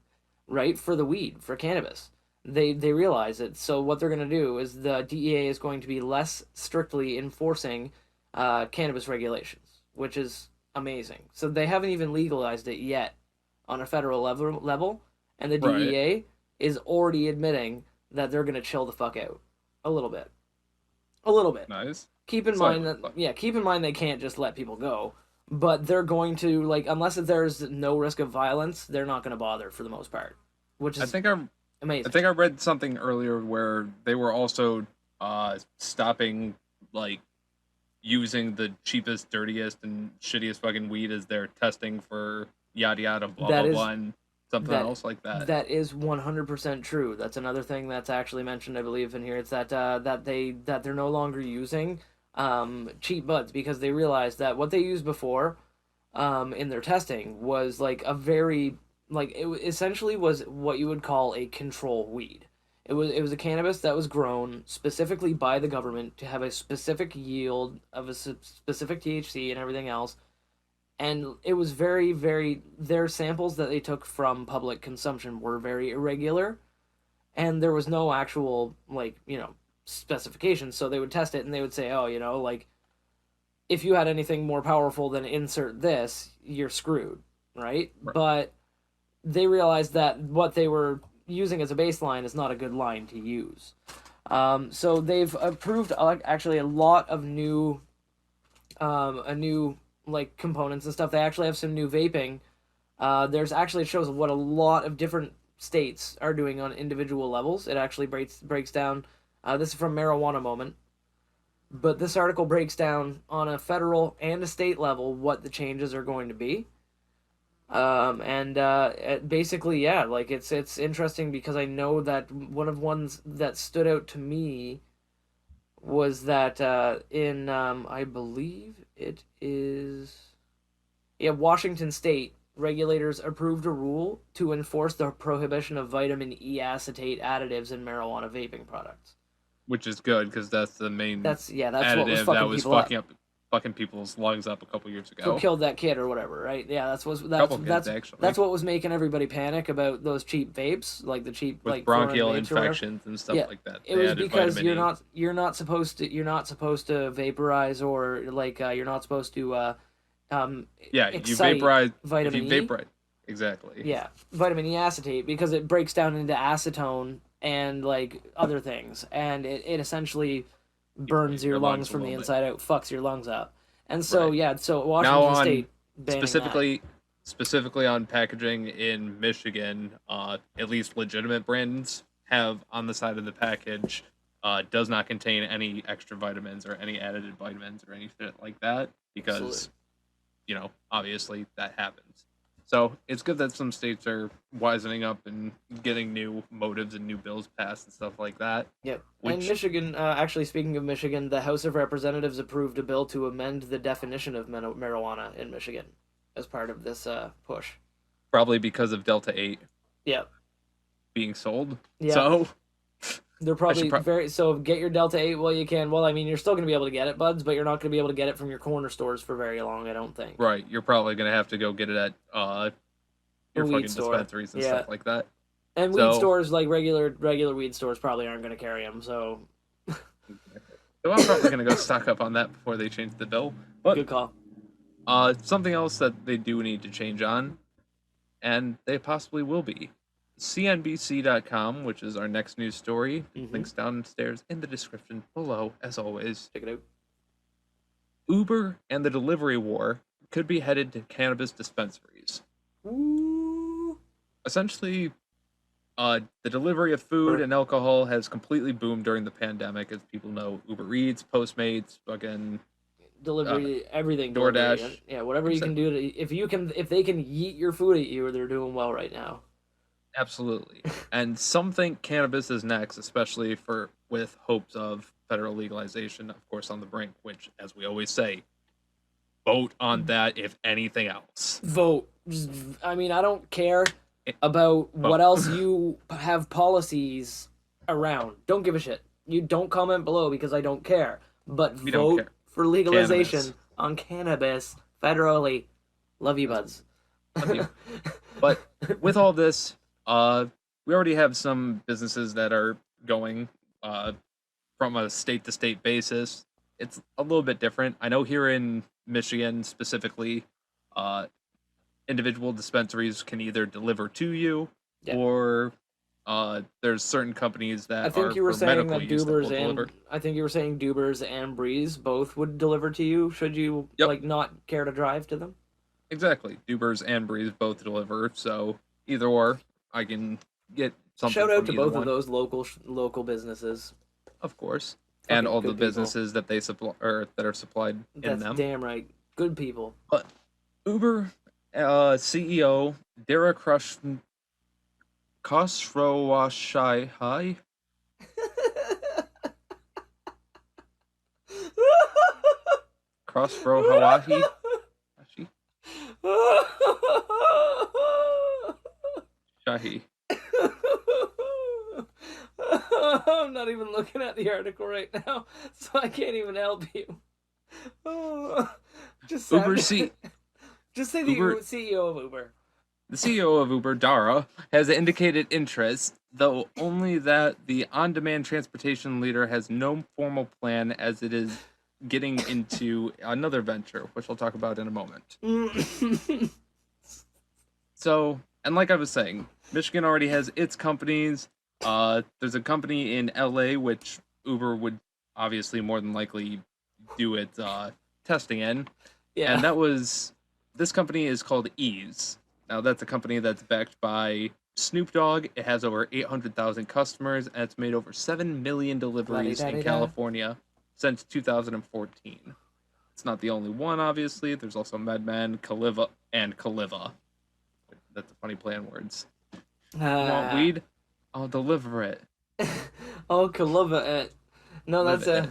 right? For the weed, for cannabis. They realize it. So what they're going to do is the DEA is going to be less strictly enforcing cannabis regulations, which is amazing. So they haven't even legalized it yet on a federal level, and the Right. DEA is already admitting that they're going to chill the fuck out a little bit. A little bit. Nice. Keep in mind that keep in mind they can't just let people go, but they're going to, like, unless there's no risk of violence, they're not going to bother for the most part, which is amazing. I think I read something earlier where they were also stopping like using the cheapest, dirtiest, and shittiest fucking weed as their testing for yada yada blah That blah is- blah and something else like that. That is 100% true. That's another thing that's actually mentioned, I believe, in here. It's that that they're no longer using cheap buds because they realized that what they used before in their testing was like a very, like, it essentially was what you would call a control weed. It was a cannabis that was grown specifically by the government to have a specific yield of a specific THC and everything else, and it was very, very, their samples that they took from public consumption were very irregular, and there was no actual, like, specifications. So they would test it and they would say, oh, like, if you had anything more powerful than insert this, you're screwed, right? But they realized that what they were using as a baseline is not a good line to use. So they've approved actually a lot of new like components and stuff. They actually have some new vaping. There's actually, it shows what a lot of different states are doing on individual levels. It actually breaks down. This is from Marijuana Moment, but this article breaks down on a federal and a state level what the changes are going to be. Basically, yeah, like it's interesting because I know that one of ones that stood out to me was that in I believe it is, yeah, Washington State regulators approved a rule to enforce the prohibition of vitamin E acetate additives in marijuana vaping products. Which is good because that's the main That's what was additive fucking that was people fucking up fucking people's lungs up a couple years ago. Who killed that kid or whatever, right? Yeah, that's Actually. that's what was making everybody panic about those cheap vapes, like the cheap with like bronchial foreign vapes or whatever. infections and stuff Yeah, like that. It They was added because vitamin you're not supposed to vaporize or like you're not supposed to you excite vaporize vitamin if you E. vaporize exactly. Yeah, vitamin E acetate because it breaks down into acetone and like other things, and it essentially burns your lungs a from the little bit. inside out, fucks your lungs up. And so Right. so Now Washington on State banning specifically on packaging in Michigan, at least legitimate brands have on the side of the package does not contain any extra vitamins or any added vitamins or anything like that because Absolutely. Obviously that happens. So it's good that some states are wisening up and getting new motives and new bills passed and stuff like that. Yep. Which- And Michigan, actually, speaking of Michigan, the House of Representatives approved a bill to amend the definition of marijuana in Michigan as part of this push. Probably because of Delta 8 Yep. being sold. Yeah. So They're probably should so get your Delta 8 while you can. Well, I mean, you're still going to be able to get it, buds, but you're not going to be able to get it from your corner stores for very long, I don't think. right, you're probably gonna have to go get it at your weed fucking store. dispensaries and stuff like that. And So- weed stores, like regular weed stores, probably aren't going to carry them, so... So I'm probably going to go stock up on that before they change the bill. But Good call. something else that they do need to change on, and they possibly will be. CNBC.com, which is our next news story. Links downstairs in the description below, as always. Check it out. Uber and the delivery war could be headed to cannabis dispensaries. Ooh. Essentially, the delivery of food and alcohol has completely boomed during the pandemic, as people know. Uber Eats, Postmates, fucking Delivery, everything. DoorDash. Delivery. Yeah, whatever you can do to, if they can yeet your food at you, they're doing well right now. Absolutely. And some think cannabis is next, especially with hopes of federal legalization, of course, on the brink, which, as we always say, vote on that if anything else. Vote. I mean, I don't care about what else you have policies around. Don't give a shit. You don't comment below because I don't care. But We don't vote care. for legalization Cannabis. on cannabis federally. Love you, buds. Love you. But with all this, we already have some businesses that are going from a state-to-state basis. It's a little bit different. I know here in Michigan specifically, individual dispensaries can either deliver to you, or there's certain companies that I think are you were for saying medical that use that will Dubers deliver. and I think you were saying Dubers and Breeze both would deliver to you. Should you like not care to drive to them? Exactly. Dubers and Breeze both deliver, so either or, I can get something. Shout out from to either both one. of those local businesses. Of course. Fucking And all the good people. businesses that they supply or that are supplied in That's them. damn right. Good people. But Uber CEO Dara Khosrowshahi Khosrowshahi Shahi. I'm not even looking at the article right now, so I can't even help you. Just Uber just say the Uber- CEO of Uber. The CEO of Uber, Dara, has indicated interest, though only that the on-demand transportation leader has no formal plan, as it is getting into another venture, which I'll talk about in a moment. So, and like I was saying, Michigan already has its companies. There's a company in LA which Uber would obviously more than likely do its testing in. Yeah. And this company is called Ease. Now, that's a company that's backed by Snoop Dogg. It has over 800,000 customers, and it's made over 7 million deliveries in California since 2014. It's not the only one, obviously. There's also MedMen, Caliva, and Caliva. That's a funny play on words. Want weed? I'll deliver it. Oh, Caliva it. No, that's Live it.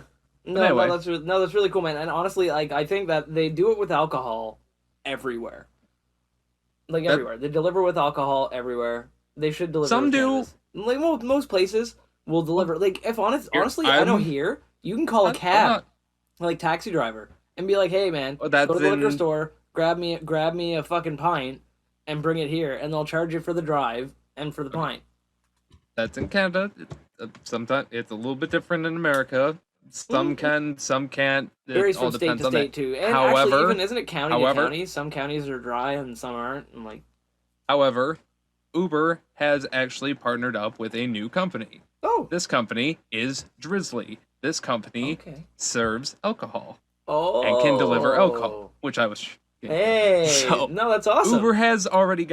no, that's really cool, man. And honestly, like I think that they do it with alcohol everywhere. Like everywhere, they deliver with alcohol everywhere. They should deliver. Some with do. cannabis. Like most places will deliver. Like if honestly, I know here you can call a I'm cab, not- like taxi driver, and be like, "Hey, man, Oh, go to that's the liquor in- store, grab me a fucking pint, and bring it here, and they'll charge you for the drive and for the pint." That's in Canada. Sometimes it's a little bit different in America. Some can, some can't. It Varies all from state depends to on state that. too, and However, actually, even isn't it county to county? Some counties are dry and some aren't. And like, However, Uber has actually partnered up with a new company. oh, This company is Drizzly. This company okay, serves alcohol oh, and can deliver alcohol, which I was. Hey, So, no, that's awesome. Uber has already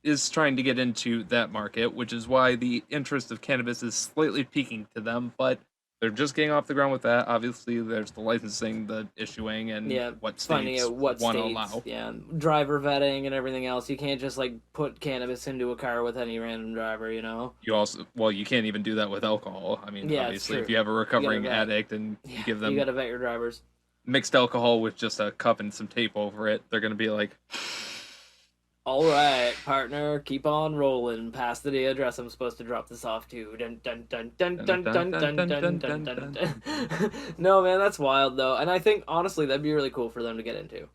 is trying to get into that market, which is why the interest of cannabis is slightly peaking to them, but they're just getting off the ground with that. Obviously, there's the licensing, the issuing, and what finding states out what want to states, allow. yeah, driver vetting and everything else. You can't just like put cannabis into a car with any random driver, you know. You can't even do that with alcohol. I mean, Yeah, it's obviously, true. if you have a recovering vet. addict and you give them You gotta vet your drivers. mixed alcohol with just a cup and some tape over it, they're gonna be like, All right, partner, keep on rolling. Past the address I'm supposed to drop this off to. Dun dun dun dun dun dun dun dun dun dun. No, man, that's wild though, and I think honestly that'd be really cool for them to get into.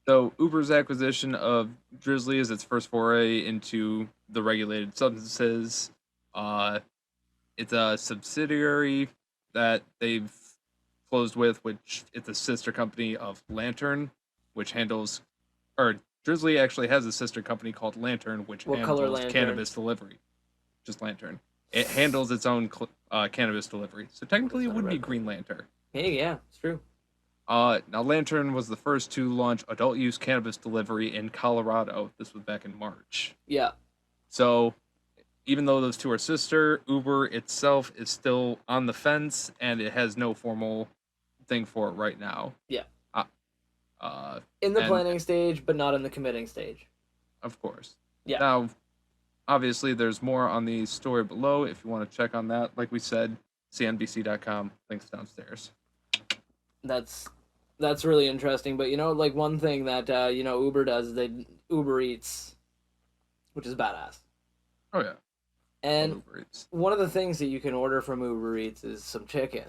So Uber's acquisition of Drizzly is its first foray into the regulated substances. It's a subsidiary that they've closed with, which is the sister company of Lantern, which handles, or Drizzly actually has a sister company called Lantern, which What color handles Lantern? cannabis delivery. Just Lantern. It handles its own cannabis delivery. So technically, it would be Green Lantern. Hey, yeah, it's true. Now, Lantern was the first to launch adult use cannabis delivery in Colorado. This was back in March. Yeah. So, even though those two are sister, Uber itself is still on the fence, and it has no formal thing for it right now. Yeah. In the planning stage, but not in the committing stage. Of course. Yeah. Now, obviously, there's more on the story below if you want to check on that. Like we said, cnbc.com, links downstairs. That's really interesting. But, like, one thing that, Uber does is Uber Eats, which is badass. Oh, yeah. And one of the things that you can order from Uber Eats is some chicken,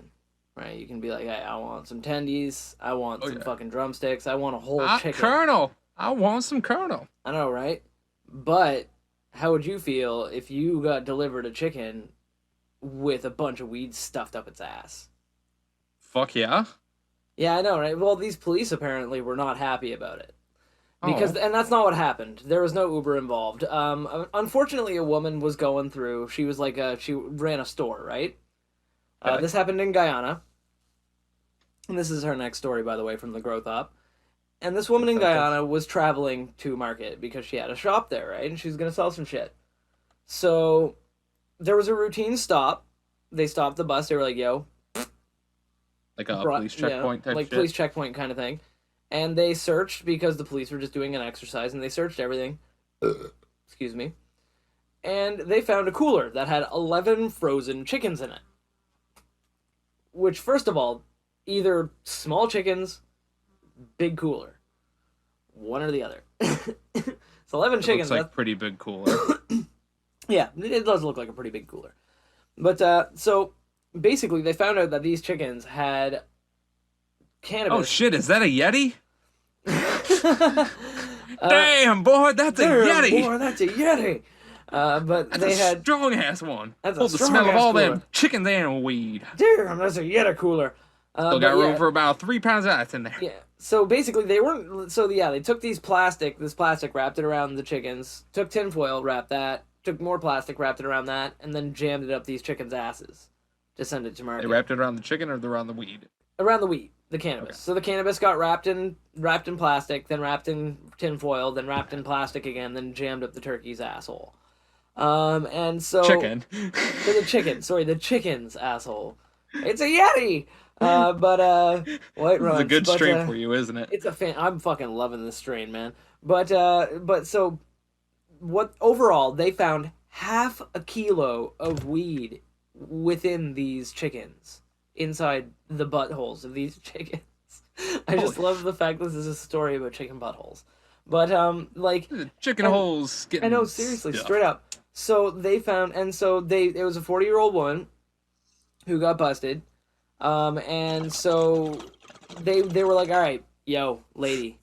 right? You can be like, hey, I want some tendies, I want some fucking drumsticks, I want a whole chicken. Colonel! I want some Colonel. I know, right? But how would you feel if you got delivered a chicken with a bunch of weed stuffed up its ass? Fuck yeah. Yeah, I know, right? Well, these police apparently were not happy about it. And that's not what happened. There was no Uber involved. Unfortunately, a woman was going through. She was like she ran a store, right? This happened in Guyana. And this is her next story, by the way, from the Growth Op. And this woman in Guyana was traveling to market because she had a shop there, right? And she was going to sell some shit. So there was a routine stop. They stopped the bus. They were like, yo. Like a police checkpoint type like shit? Police checkpoint kind of thing. And they searched because the police were just doing an exercise, and they searched everything. Excuse me. And they found a cooler that had 11 frozen chickens in it. Which, first of all, either small chickens, big cooler. One or the other. It's 11 chickens. Looks like pretty big cooler. Yeah, it does look like a pretty big cooler. But, so, basically, they found out that these chickens had cannabis. Oh, shit, is that a Yeti? Damn, boy, that's a Yeti! Boy, that's a Yeti! But that's they had strong-ass one. That's Hold the smell of all them chickens and weed. Damn, that's a Yeti cooler. Still got room for about 3 pounds of ice in there. Yeah. So basically, they weren't. So yeah, they took this plastic, wrapped it around the chickens. Took tinfoil, wrapped that. Took more plastic, wrapped it around that, and then jammed it up these chickens' asses to send it to market. They wrapped it around the chicken or around the weed? Around the weed, the cannabis. Okay. So the cannabis got wrapped in plastic, then wrapped in tinfoil, then wrapped in plastic again, then jammed up the turkey's asshole. And so the chicken's asshole. It's a Yeti. White runs. It's a good strain for you, isn't it? It's I'm fucking loving this strain, man. But so what overall they found half a kilo of weed within these chickens, inside the buttholes of these chickens. I just love the fact this is a story about chicken buttholes. But chicken holes getting I know, seriously, stuff. Straight up. So they found, and so it was a 40-year-old woman who got busted. And so they were like, all right, yo, lady,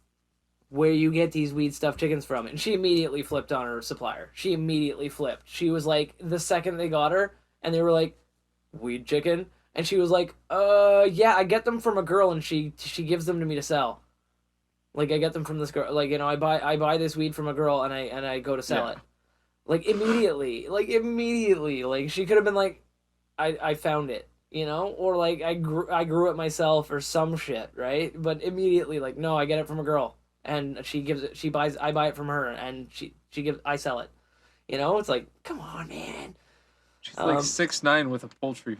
where you get these weed stuffed chickens from? And she immediately flipped on her supplier. She immediately flipped. She was like, the second they got her, and they were like, weed chicken? And she was like, yeah, I get them from a girl, and she gives them to me to sell. Like, I get them from this girl. Like, I buy this weed from a girl, and I go to sell it. Like, immediately. Like, she could have been like, I found it. Or like I grew it myself or some shit, right? But immediately, like, no, I get it from a girl, and I buy it from her, and I sell it. It's like, come on, man. She's like 6'9" with a poultry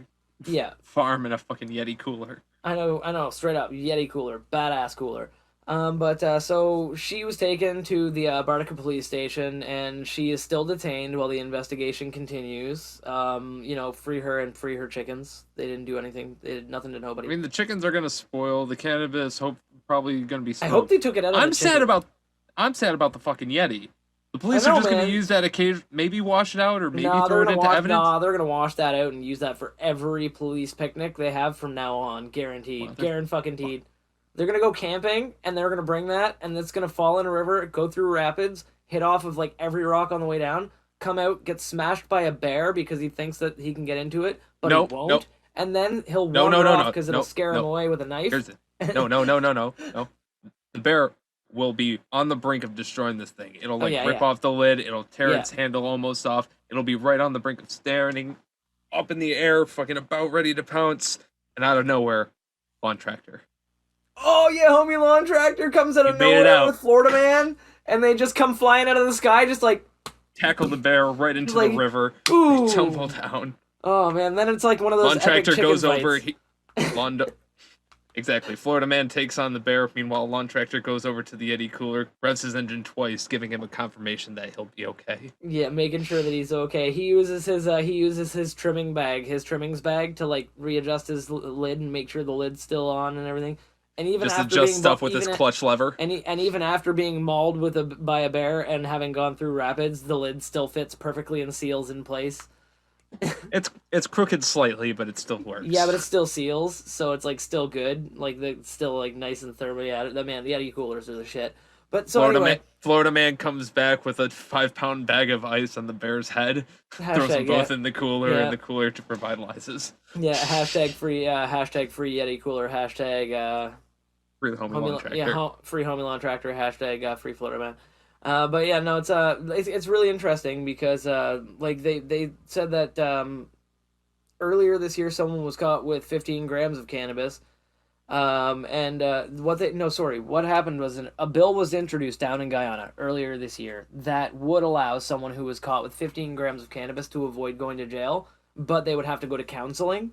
farm and a fucking Yeti cooler. I know, straight up Yeti cooler, badass cooler. So she was taken to the Bartica police station, and she is still detained while the investigation continues. Free her and free her chickens. They didn't do anything. They did nothing to nobody. I mean, the chickens are gonna spoil. The cannabis probably gonna be smoked. I hope they took it out of I'm sad about the fucking Yeti. The police are just gonna use that occasion, maybe wash it out, or maybe throw it into evidence. Nah, they're gonna wash that out and use that for every police picnic they have from now on, guaranteed. Guaranteed. They're going to go camping, and they're going to bring that, and it's going to fall in a river, go through rapids, hit off of, like, every rock on the way down, come out, get smashed by a bear because he thinks that he can get into it, but he won't. and then he'll No, wander no, off no, because no, it'll scare him no. away with a knife. Here's it. No. The bear will be on the brink of destroying this thing. It'll rip off the lid. It'll tear its handle almost off. It'll be right on the brink of staring up in the air, fucking about ready to pounce. And out of nowhere, lawn tractor. Oh yeah, homie lawn tractor comes out of nowhere with Florida Man, and they just come flying out of the sky, just like tackle the bear right into the river. Ooh. They tumble down. Oh man, then it's like one of those lawn tractor goes fights. over. Exactly. Florida Man takes on the bear. Meanwhile, lawn tractor goes over to the Yeti cooler, revs his engine twice, giving him a confirmation that he'll be okay. Yeah, making sure that he's okay. He uses his trimmings bag to like readjust his lid and make sure the lid's still on and everything. And even just after adjust stuff with his clutch lever. And even after being mauled by a bear and having gone through rapids, the lid still fits perfectly and seals in place. It's crooked slightly, but it still works. Yeah, but it still seals, so it's like still good. Like it's still like nice and thermal. Yeah, the Yeti coolers are the shit. But so Florida Man comes back with a 5-pound bag of ice on the bear's head, throws them both in the cooler, and the cooler revitalizes. Yeah, hashtag free Yeti cooler, hashtag free homie lawn tractor. Yeah, free homie lawn tractor, hashtag free Florida Man. But yeah, no, it's really interesting because like they said that earlier this year someone was caught with 15 grams of cannabis. What happened was a bill was introduced down in Guyana earlier this year that would allow someone who was caught with 15 grams of cannabis to avoid going to jail, but they would have to go to counseling.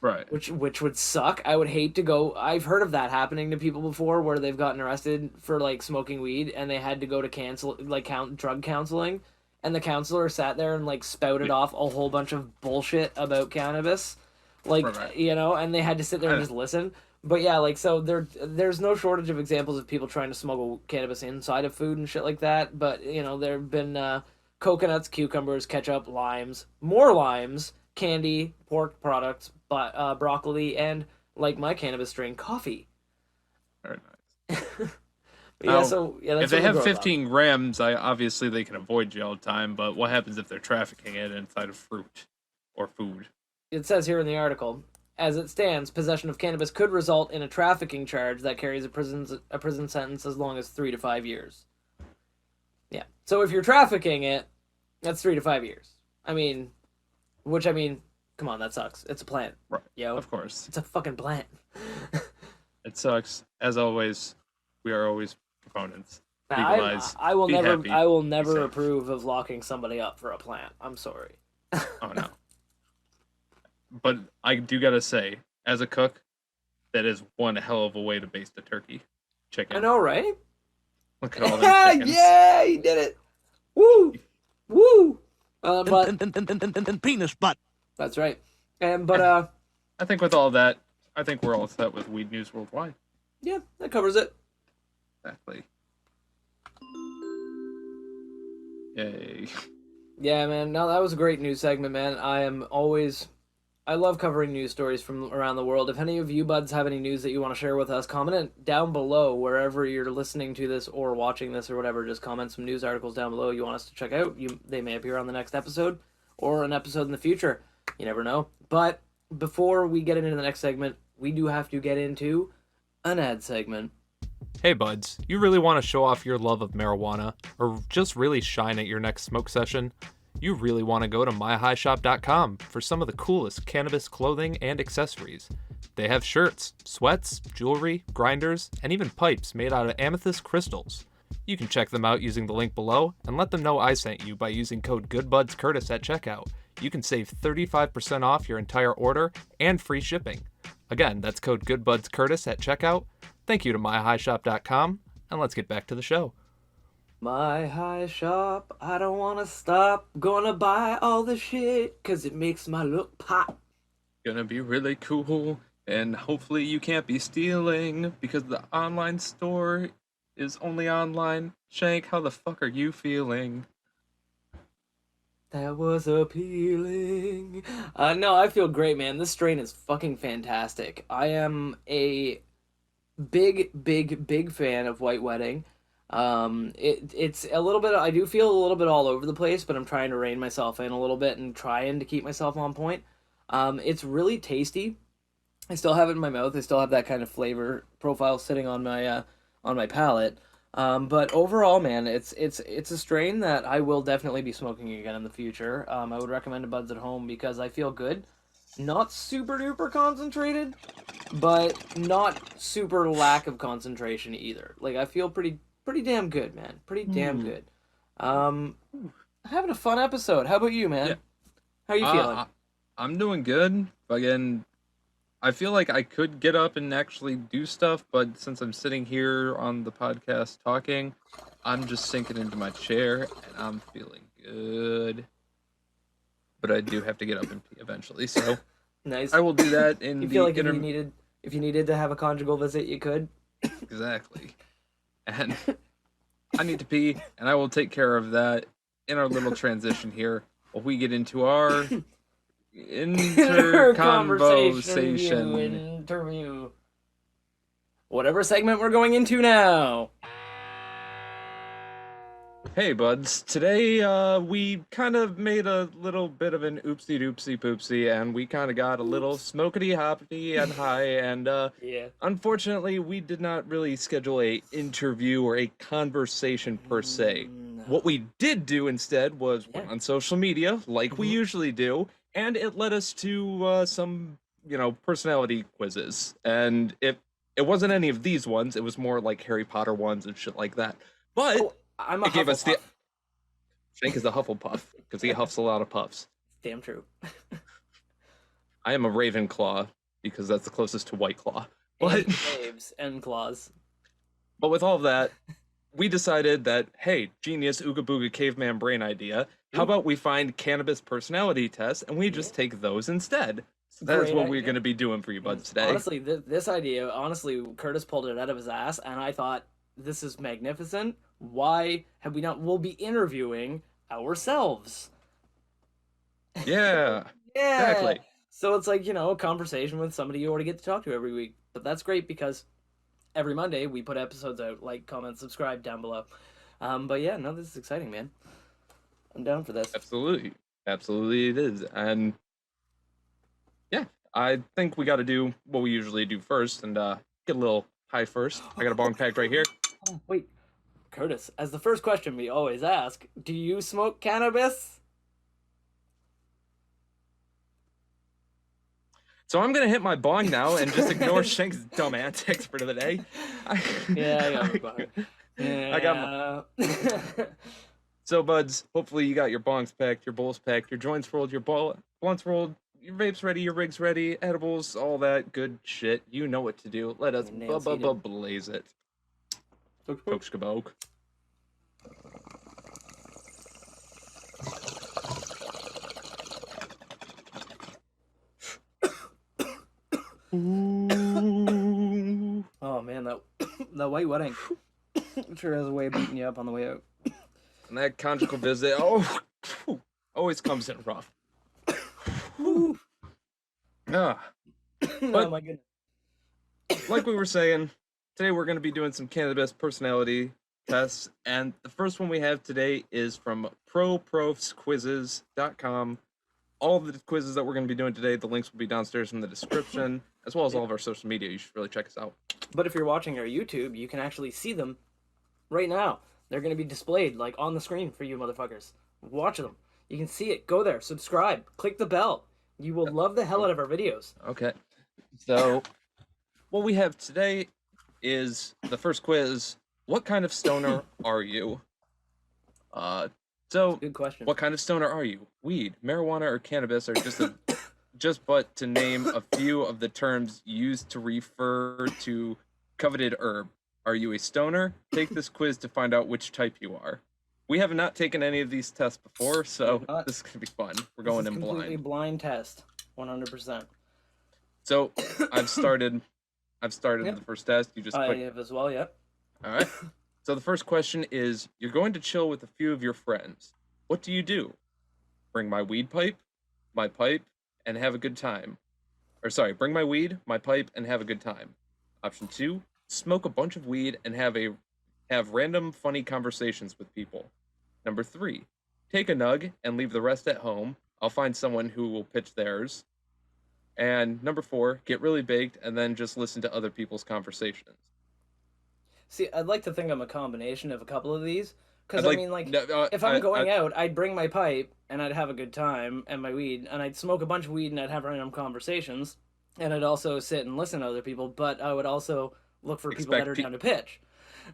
Right. Which would suck. I would hate to go. I've heard of that happening to people before where they've gotten arrested for like smoking weed and they had to go to drug counseling, and the counselor sat there and like spouted off a whole bunch of bullshit about cannabis. And they had to sit there and just listen. But yeah, like so there's no shortage of examples of people trying to smuggle cannabis inside of food and shit like that. But there have been coconuts, cucumbers, ketchup, limes, more limes, candy, pork products, broccoli, and like my cannabis strain, coffee. Very nice. That's if they have 15 grams, obviously they can avoid jail time. But what happens if they're trafficking it inside of fruit or food? It says here in the article, as it stands, possession of cannabis could result in a trafficking charge that carries a prison sentence as long as 3 to 5 years. Yeah. So if you're trafficking it, that's 3 to 5 years. Come on, that sucks. It's a plant. Right. Yo. Of course. It's a fucking plant. It sucks. As always, we are always proponents. Legalize. I will never approve of locking somebody up for a plant. I'm sorry. Oh no. But I do gotta say, as a cook, that is one hell of a way to baste a turkey. Chicken. I know, right? Look at all them chickens. Yeah, he did it. Woo! Woo! Penis butt. That's right. I think with all that, I think we're all set with Weed News Worldwide. Yeah, that covers it. Exactly. Yay. Yeah, man. No, that was a great news segment, man. I love covering news stories from around the world. If any of you buds have any news that you want to share with us, comment it down below wherever you're listening to this or watching this or whatever. Just comment some news articles down below you want us to check out. They may appear on the next episode or an episode in the future. You never know. But before we get into the next segment, we do have to get into an ad segment. Hey buds, you really want to show off your love of marijuana or just really shine at your next smoke session? You really want to go to myhighshop.com for some of the coolest cannabis clothing and accessories. They have shirts, sweats, jewelry, grinders, and even pipes made out of amethyst crystals. You can check them out using the link below and let them know I sent you by using code GoodBudsCurtis at checkout. You can save 35% off your entire order and free shipping. Again, that's code GoodBudsCurtis at checkout. Thank you to myhighshop.com, and let's get back to the show. My high shop, I don't wanna stop. Gonna buy all the shit, cause it makes my look pop. Gonna be really cool, and hopefully you can't be stealing, because the online store is only online. Shank, how the fuck are you feeling? That was appealing. No, I feel great, man. This strain is fucking fantastic. I am a big fan of White Wedding. It's a little bit, I do feel a little bit all over the place, but I'm trying to rein myself in a little bit and trying to keep myself on point. It's really tasty. I still have it in my mouth. I still have that kind of flavor profile sitting on my palate. But overall, man, it's a strain that I will definitely be smoking again in the future. I would recommend a Buds at Home because I feel good. Not super duper concentrated, but not super lack of concentration either. Like I feel pretty damn good, man. Pretty damn good. Um, Having a fun episode. How about you, man? Yeah. How you feeling? I'm doing good. Again, I feel like I could get up and actually do stuff, but since I'm sitting here on the podcast talking, I'm just sinking into my chair and I'm feeling good. But I do have to get up and pee eventually, so Nice. I will do that in You the feel like if you needed to have a conjugal visit, you could. exactly. And I need to pee, and I will take care of that in our little transition here while we get into our Conversation interview. Whatever segment we're going into now. Hey buds, today we kind of made a little bit of an oopsie doopsie poopsie, and we kind of got a little smokety hoppity and high, and Yeah. unfortunately we did not really schedule a interview or a conversation per se. No. What we did do instead was went Yeah. on social media, like we usually do, and it led us to some, personality quizzes. And it wasn't any of these ones, it was more like Harry Potter ones and shit like that. But Oh, I'm a it gave us the Hufflepuff. Shank is a Hufflepuff because he huffs a lot of puffs. Damn true. I am a Ravenclaw because that's the closest to White Claw. And But waves and claws. but with all of that, we decided that hey, genius ooga booga caveman brain idea. How about we find cannabis personality tests and we just take those instead? So that is Great what we're idea. going to be doing for you buds today. Honestly, this idea, Curtis pulled it out of his ass, and I thought, this is magnificent. Why have we not? We'll be interviewing ourselves. Yeah, Yeah. exactly. So it's like, a conversation with somebody you already get to talk to every week. But that's great because every Monday we put episodes out. Like, comment, subscribe down below. But yeah, no, this is exciting, man. I'm down for this. Absolutely. Absolutely it is. And yeah, I think we got to do what we usually do first and get a little high first. I got a bong packed right here. Oh, wait. Curtis, as the first question we always ask, do you smoke cannabis? So I'm gonna hit my bong now and just ignore Shank's dumb antics for the day. Yeah, I got my bong. I got my. So buds, hopefully you got your bongs packed, your bowls packed, your joints rolled, your blunts rolled, your vapes ready, your rigs ready, edibles, all that good shit. You know what to do. Let us blaze it. Coach Kaboke. Ooh. Oh man, that white wedding sure has a way of beating you up on the way out. And that conjugal visit, always comes in rough. Ah. Oh my goodness. Like we were saying, today we're going to be doing some cannabis personality tests, and the first one we have today is from proprofsquizzes.com. All of the quizzes that we're going to be doing today, the links will be downstairs in the description, as well as all of our social media. You should really check us out. But if you're watching our YouTube, you can actually see them right now. They're going to be displayed like on the screen for you motherfuckers. Watch them. You can see it. Go there, subscribe, click the bell. You will love the hell out of our videos. Okay. So, what we have today is the first quiz. What kind of stoner are you? So, Good question. what kind of stoner are you? Weed, marijuana, or cannabis are just but to name a few of the terms used to refer to coveted herb. Are you a stoner? Take this quiz to find out which type you are. We have not taken any of these tests before, so this is gonna be fun. We're going in completely blind. test, 100%. So I've started the first test. You just I click. have as well. Yep. All right. So the first question is: you're going to chill with a few of your friends. What do you do? Bring my weed pipe, my pipe, and have a good time. Or sorry, bring my weed, my pipe, and have a good time. Option 2: smoke a bunch of weed and have random funny conversations with people. Number 3: take a nug and leave the rest at home. I'll find someone who will pitch theirs. And number 4, get really baked and then just listen to other people's conversations. See, I'd like to think I'm a combination of a couple of these. Because, I'd I like mean, like, no, if I'm going out, I'd bring my pipe and I'd have a good time and my weed, and I'd smoke a bunch of weed and I'd have random conversations, and I'd also sit and listen to other people, but I would also look for people that expect are down to pitch.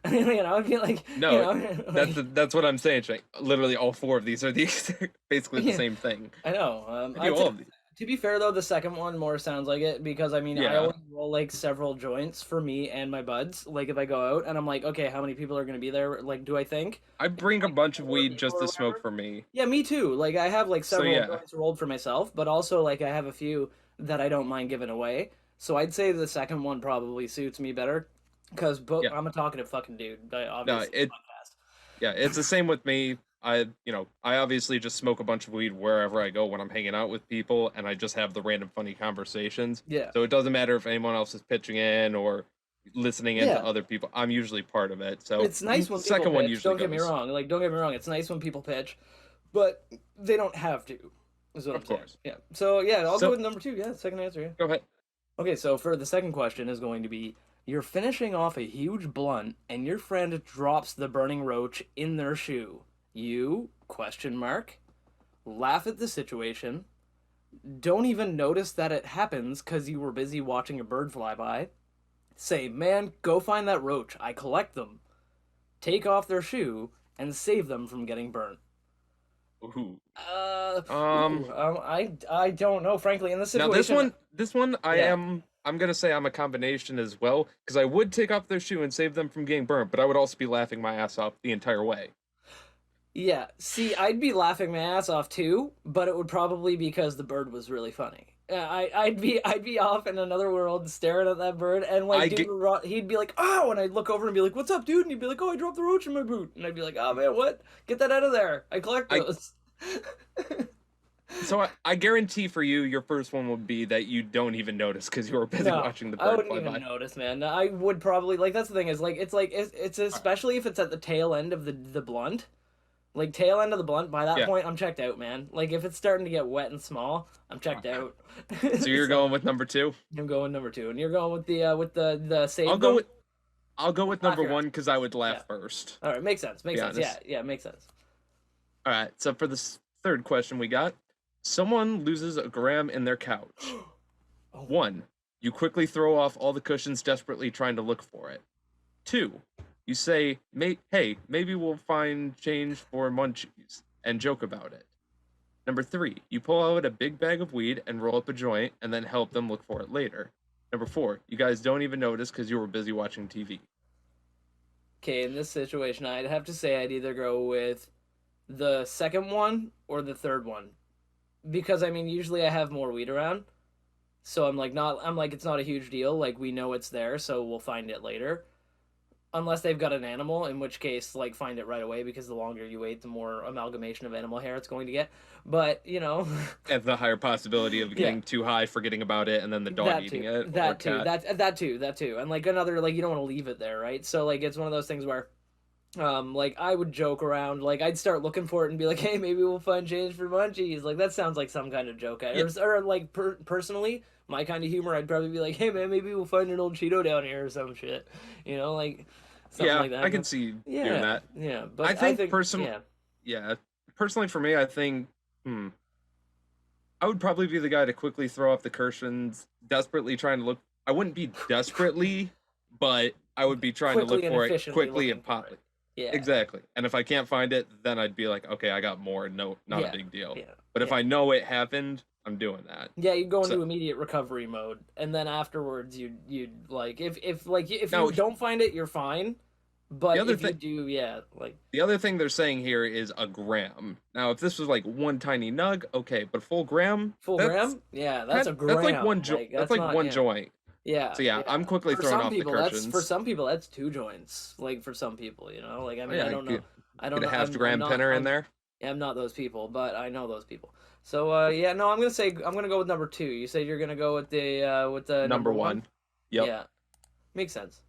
I'd be like, No, like, that's what I'm saying, Shank. Literally all 4 of these are basically the yeah, same thing. I know. I do all of these. To be fair, though, the second one more sounds like it because, I mean, I Yeah. always roll like several joints for me and my buds. Like, if I go out and I'm like, okay, how many people are going to be there? Like, do I think? I bring a bunch of Four weed people just or to smoke whatever? for me. Yeah, me too. Like, I have like So several yeah. joints rolled for myself, but also like I have a few that I don't mind giving away. So I'd say the second one probably suits me better because Yeah. I'm a talkative fucking dude. I No, obviously podcast. yeah, it's the same with me. I obviously just smoke a bunch of weed wherever I go when I'm hanging out with people, and I just have the random funny conversations. Yeah. So it doesn't matter if anyone else is pitching in or listening in to Yeah. other people. I'm usually part of it. So It's nice when people second one pitch. usually Don't get me goes. wrong. Like, don't get me wrong. It's nice when people pitch, but they don't have to. Is what Of I'm saying. course. Yeah. So yeah, I'll So- go with number 2. Yeah, second answer. Yeah. Go ahead. Okay, so for the second question is going to be: you're finishing off a huge blunt, and your friend drops the burning roach in their shoe. You question mark laugh at the situation. Don't even notice that it happens because you were busy watching a bird fly by. Say, man, go find that roach. I collect them. Take off their shoe and save them from getting burnt. Ooh. I don't know, frankly, in this Now situation. this one Yeah. I'm gonna say I'm a combination as well, because I would take off their shoe and save them from getting burnt, but I would also be laughing my ass off the entire way. Yeah, see, I'd be laughing my ass off too, but it would probably be because the bird was really funny. I'd be off in another world staring at that bird, and like he'd be like, "Oh," and I'd look over and be like, "What's up, dude?" And he'd be like, "Oh, I dropped the roach in my boot," and I'd be like, "Oh man, what? Get that out of there! I collect those." So I guarantee for you, your first one would be that you don't even notice because you were busy No, watching the I bird wouldn't fly even by. notice, man. I would probably like that's the thing is like it's especially if it's at the tail end of the blunt. Like tail end of the blunt, by that Yeah. point I'm checked out, man. Like if it's starting to get wet and small, I'm checked out. So you're going with number 2? I'm going number 2, and you're going with the save. I'll go with number Laugh your- 1 because I would laugh Yeah. first. All right, makes sense. Makes Be sense. honest. Yeah, makes sense. All right. So for this third question we got, someone loses a gram in their couch. 1, you quickly throw off all the cushions, desperately trying to look for it. 2, you say, hey, maybe we'll find change for munchies, and joke about it. Number 3, you pull out a big bag of weed and roll up a joint, and then help them look for it later. Number 4, you guys don't even notice because you were busy watching TV. Okay, in this situation, I'd have to say I'd either go with the second one or the third one, because I mean usually I have more weed around, so I'm like it's not a huge deal. Like we know it's there, so we'll find it later. Unless they've got an animal, in which case, like, find it right away, because the longer you wait, the more amalgamation of animal hair it's going to get. But, you know... And the higher possibility of getting too high, forgetting about it, and then the dog eating it. That too. And, like, another, like, you don't want to leave it there, right? So, like, it's one of those things where, like, I would joke around, like, I'd start looking for it and be like, hey, maybe we'll find change for munchies. Like, that sounds like some kind of joke. Yeah. Or like, personally, my kind of humor, I'd probably be like, hey, man, maybe we'll find an old Cheeto down here or some shit. You know, like... Something like that. I can see doing that. Yeah, but I think personally, yeah. Personally for me, I think, I would probably be the guy to quickly throw off the cushions, desperately trying to look. I wouldn't be desperately, but I would be trying to look for it quickly and pop it. Yeah, exactly. And if I can't find it, then I'd be like, okay, I got more. No, not a big deal. Yeah. But if I know it happened, I'm doing that. Yeah, you go into immediate recovery mode, and then afterwards, you'd like if you don't find it, you're fine. But if you do, the other thing they're saying here is a gram. Now, if this was like one tiny nug, okay, but full gram, yeah, that's a gram. That's like one joint. That's like one joint. Yeah. So yeah, I'm quickly throwing off the cushions. For some people, that's 2 joints. Like for some people, you know, like I mean, I don't know. I don't know. Get a half gram pinner in there. Yeah, I'm not those people, but I know those people. So I'm gonna go with number 2. You said you're gonna go with the number 1. Yep. Yeah, makes sense.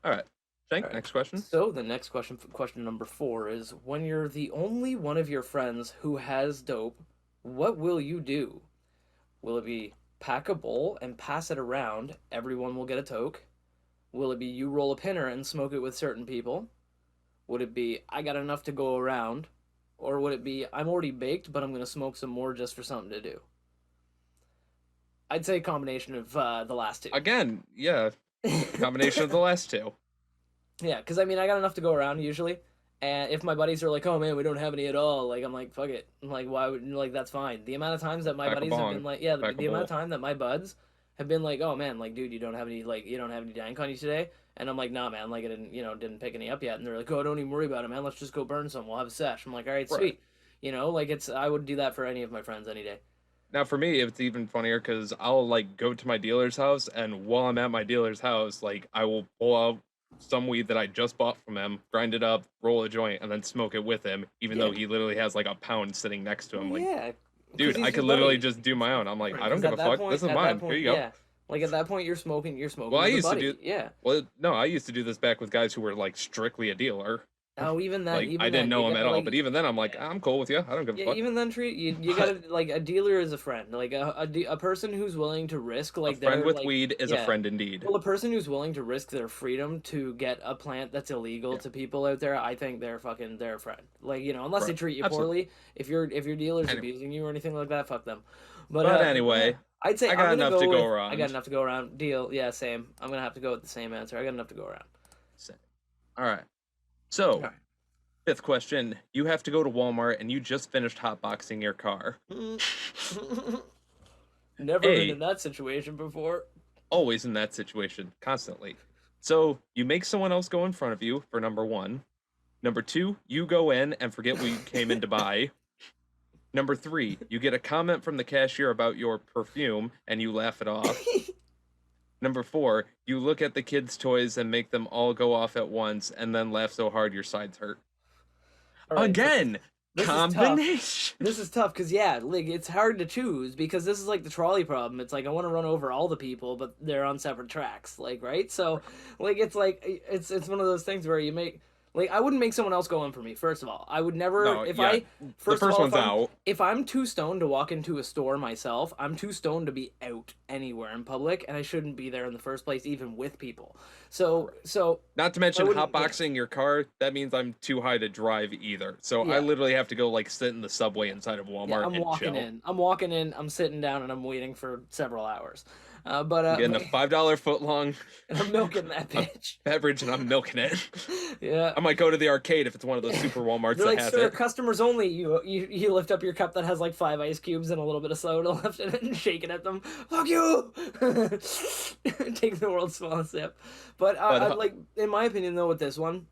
All right. Next question. So the next question number 4 is: when you're the only one of your friends who has dope, what will you do? Will it be pack a bowl and pass it around, everyone will get a toke? Will it be you roll a pinner and smoke it with certain people? Would it be I got enough to go around? Or would it be I'm already baked, but I'm going to smoke some more just for something to do? I'd say a combination of the last two. Again, yeah, combination of the last two. Yeah, because I mean, I got enough to go around usually. And if my buddies are like, "Oh man, we don't have any at all," like I'm like, "Fuck it," I'm like, "Why would like that's fine." The amount of times that my Pack a buddies have bong, been like, yeah, pack a the amount of bowl. time that my buds have been like, "Oh man, like dude, you don't have any dank on you today," and I'm like, "Nah, man, like I didn't pick any up yet," and they're like, "Oh, don't even worry about it, man. Let's just go burn some. We'll have a sesh." I'm like, "All right, Right. sweet." Like I would do that for any of my friends any day. Now for me, it's even funnier because I'll like go to my dealer's house, and while I'm at my dealer's house, like I will pull out some weed that I just bought from him, grind it up, roll a joint, and then smoke it with him, even though Yeah. he literally has like a pound sitting next to him. Like, Yeah, 'cause dude, he's I your could literally buddy. just do my own. I'm like, Right, I don't 'cause give at a that fuck. point, This is at mine. that point, Here you go. yeah, like at that point, you're smoking Well, I with a used to buddy. do. Yeah. Well, no, I used to do this back with guys who were like strictly a dealer. Oh, even that, Like even I didn't then, know you him got at all, like, but even then, I'm like, yeah. I'm cool with you. I don't give a Yeah, fuck. even then, treat you gotta like a dealer is a friend, like a person who's willing to risk A like friend their with like weed is a yeah. friend indeed. Well, a person who's willing to risk their freedom to get a plant that's illegal Yeah. to people out there, I think they're a friend. Like unless they Right. treat you Absolutely. poorly, if your dealer's Anyway. abusing you or anything like that, fuck them. But But yeah, anyway, I'd say I I'm got gonna enough to go go with I got around. enough to go around. Deal, yeah, same. I'm gonna have to go with the same answer. I got enough to go around. All right. So, Alright. fifth question. You have to go to Walmart and you just finished hotboxing your car. Never been A, in that situation before. always in that situation, constantly. So, you make someone else go in front of you for number one. Number two, you go in and forget what you came in to buy. Number three, you get a comment from the cashier about your perfume and you laugh it off. Number four, you look at the kids' toys and make them all go off at once and then laugh so hard your sides hurt. All right, so Again, this is tough. combination. This is tough because yeah, like it's hard to choose because this is like the trolley problem. It's like I want to run over all the people, but they're on separate tracks, like right. So, like it's one of those things where you make like I wouldn't make someone else go in for me. First of all, I would never No, if yeah, I the first first of all one's out. if I'm too stoned to walk into a store myself, I'm too stoned to be out anywhere in public, and I shouldn't be there in the first place, even with people. So Not to mention wouldn't- yeah. hotboxing your car, that means I'm too high to drive either. So Yeah. I literally have to go like sit in the subway inside of Walmart yeah, I'm and walking chill. in. I'm walking in. I'm sitting down, and I'm waiting for several hours. But I'm getting a $5 footlong and I'm milking that bitch. beverage and I'm milking it. Yeah. I might go to the arcade if it's one of those super Walmarts They're that like, has sir, it. customers only. You lift up your cup that has like 5 ice cubes and a little bit of soda left in it and shake it at them. Fuck you! Take the world's smallest sip. But, like, in my opinion, though, with this one,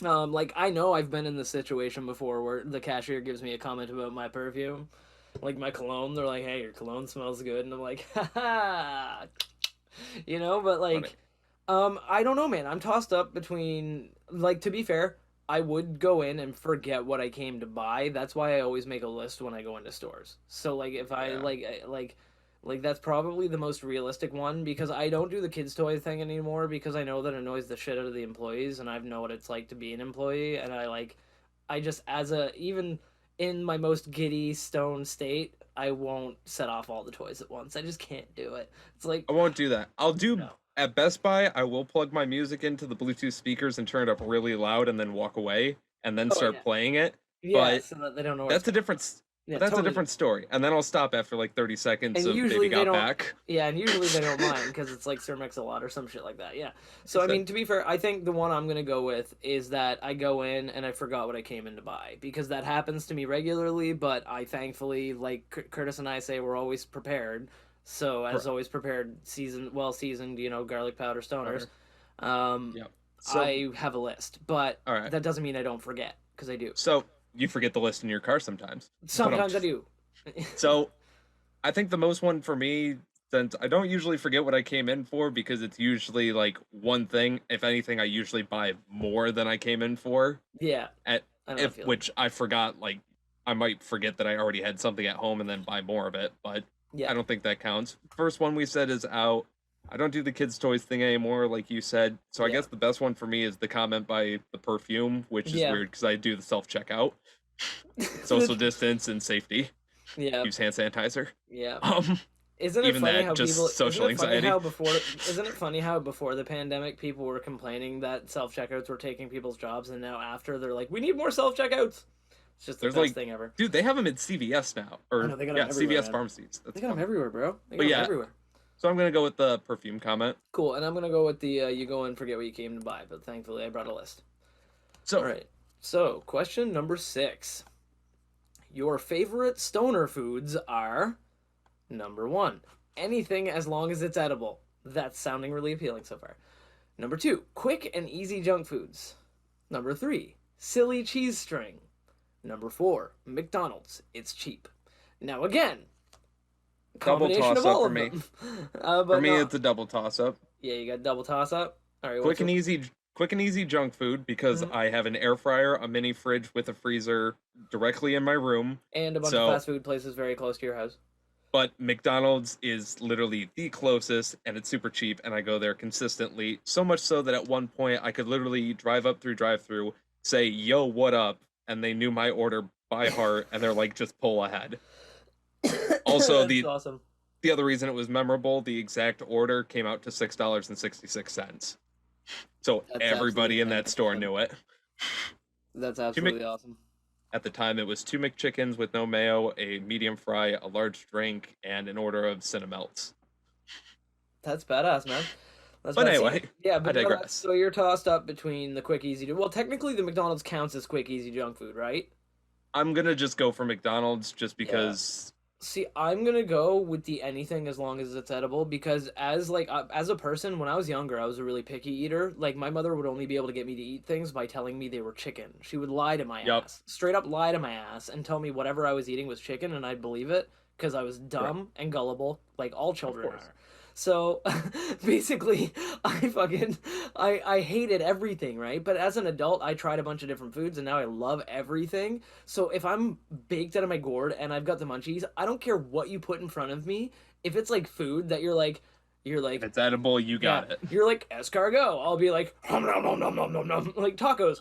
like, I know I've been in this situation before where the cashier gives me a comment about my perfume. Like, my cologne. They're like, hey, your cologne smells good. And I'm like, ha. But, like, I don't know, man. I'm tossed up between, like, to be fair, I would go in and forget what I came to buy. That's why I always make a list when I go into stores. So, like, if I, Yeah. like that's probably the most realistic one because I don't do the kids' toy thing anymore because I know that annoys the shit out of the employees and I know what it's like to be an employee and I just, even in my most giddy stone state, I won't set off all the toys at once. I just can't do it. It's like, I won't do that. I'll do No. at Best Buy, I will plug my music into the Bluetooth speakers and turn it up really loud and then walk away and then start yeah. playing it. yeah, But so that they don't know where That's it's a different Yeah, that's totally. a different story. And then I'll stop after like 30 seconds And of usually Baby they Got don't- Back. Yeah, and usually they don't mind because it's like Sir Mix-a-Lot or some shit like that. Yeah. So I mean, to be fair, I think the one I'm gonna go with is that I go in and I forgot what I came in to buy because that happens to me regularly. But I thankfully, like Curtis and I say, we're always prepared. So as Correct. always prepared, well seasoned, garlic powder stoners. Yep. So, I have a list, but all right. that doesn't mean I don't forget because I do. So you forget the list in your car sometimes. Sometimes I do. So I think the most one for me, since I don't usually forget what I came in for because it's usually like one thing. If anything, I usually buy more than I came in for. Yeah. At I know that feeling. which I forgot, like I might forget that I already had something at home and then buy more of it, but Yeah. I don't think that counts. First one we said is out. I don't do the kids' toys thing anymore, like you said. So I Yeah. guess the best one for me is the comment by the perfume, which is Yeah. weird because I do the self checkout, social distance and safety. Yeah. Use hand sanitizer. Yeah. Isn't it Even funny that, how just people? social Isn't it funny anxiety. how before? Isn't it funny how before the pandemic people were complaining that self checkouts were taking people's jobs, and now after they're like, we need more self checkouts. It's just the There's best like, thing ever. dude, they have them at CVS now, I or know they got yeah, them everywhere, CVS man. pharmacies. They That's got them fun. everywhere, bro. They got But them yeah, everywhere. so I'm gonna go with the perfume comment. Cool, and I'm gonna go with the you go and forget what you came to buy, but thankfully I brought a list. So All right. So question number 6. Your favorite stoner foods are number 1. Anything as long as it's edible. That's sounding really appealing so far. Number 2. Quick and easy junk foods. Number 3. Silly cheese string. Number 4. McDonald's. It's cheap. Now again, double combination toss of up all for of me. them. For me, no. it's a double toss up. Yeah, you got double toss up. All right. Quick and easy junk food because Mhm. I have an air fryer, a mini fridge with a freezer directly in my room. And a bunch of fast food places very close to your house. But McDonald's is literally the closest, and it's super cheap, and I go there consistently. So much so that at one point I could literally drive up through drive-through, say, "Yo, what up?" and they knew my order by heart, and they're like, "Just pull ahead." Also, That's awesome. the other reason it was memorable, the exact order came out to $6.66. So That's everybody absolutely in that store fantastic. knew it. That's absolutely awesome. At the time, it was 2 McChickens with no mayo, a medium fry, a large drink, and an order of Cinemelts. That's badass, man. That's But badass. anyway, yeah, but I no, digress. so you're tossed up between the quick, easy. Well, technically, the McDonald's counts as quick, easy junk food, right? I'm gonna just go for McDonald's just because. See, I'm gonna go with the anything as long as it's edible because as a person, when I was younger, I was a really picky eater. Like my mother would only be able to get me to eat things by telling me they were chicken. She would lie to my ass, straight up lie to my ass, and tell me whatever I was eating was chicken, and I'd believe it because I was dumb and gullible, like all children are. So basically, I hated everything, right? But as an adult, I tried a bunch of different foods and now I love everything. So if I'm baked out of my gourd and I've got the munchies, I don't care what you put in front of me. If it's like food that you're like If it's edible, you got it. You're like escargot. I'll be like nom nom nom nom nom nom like tacos.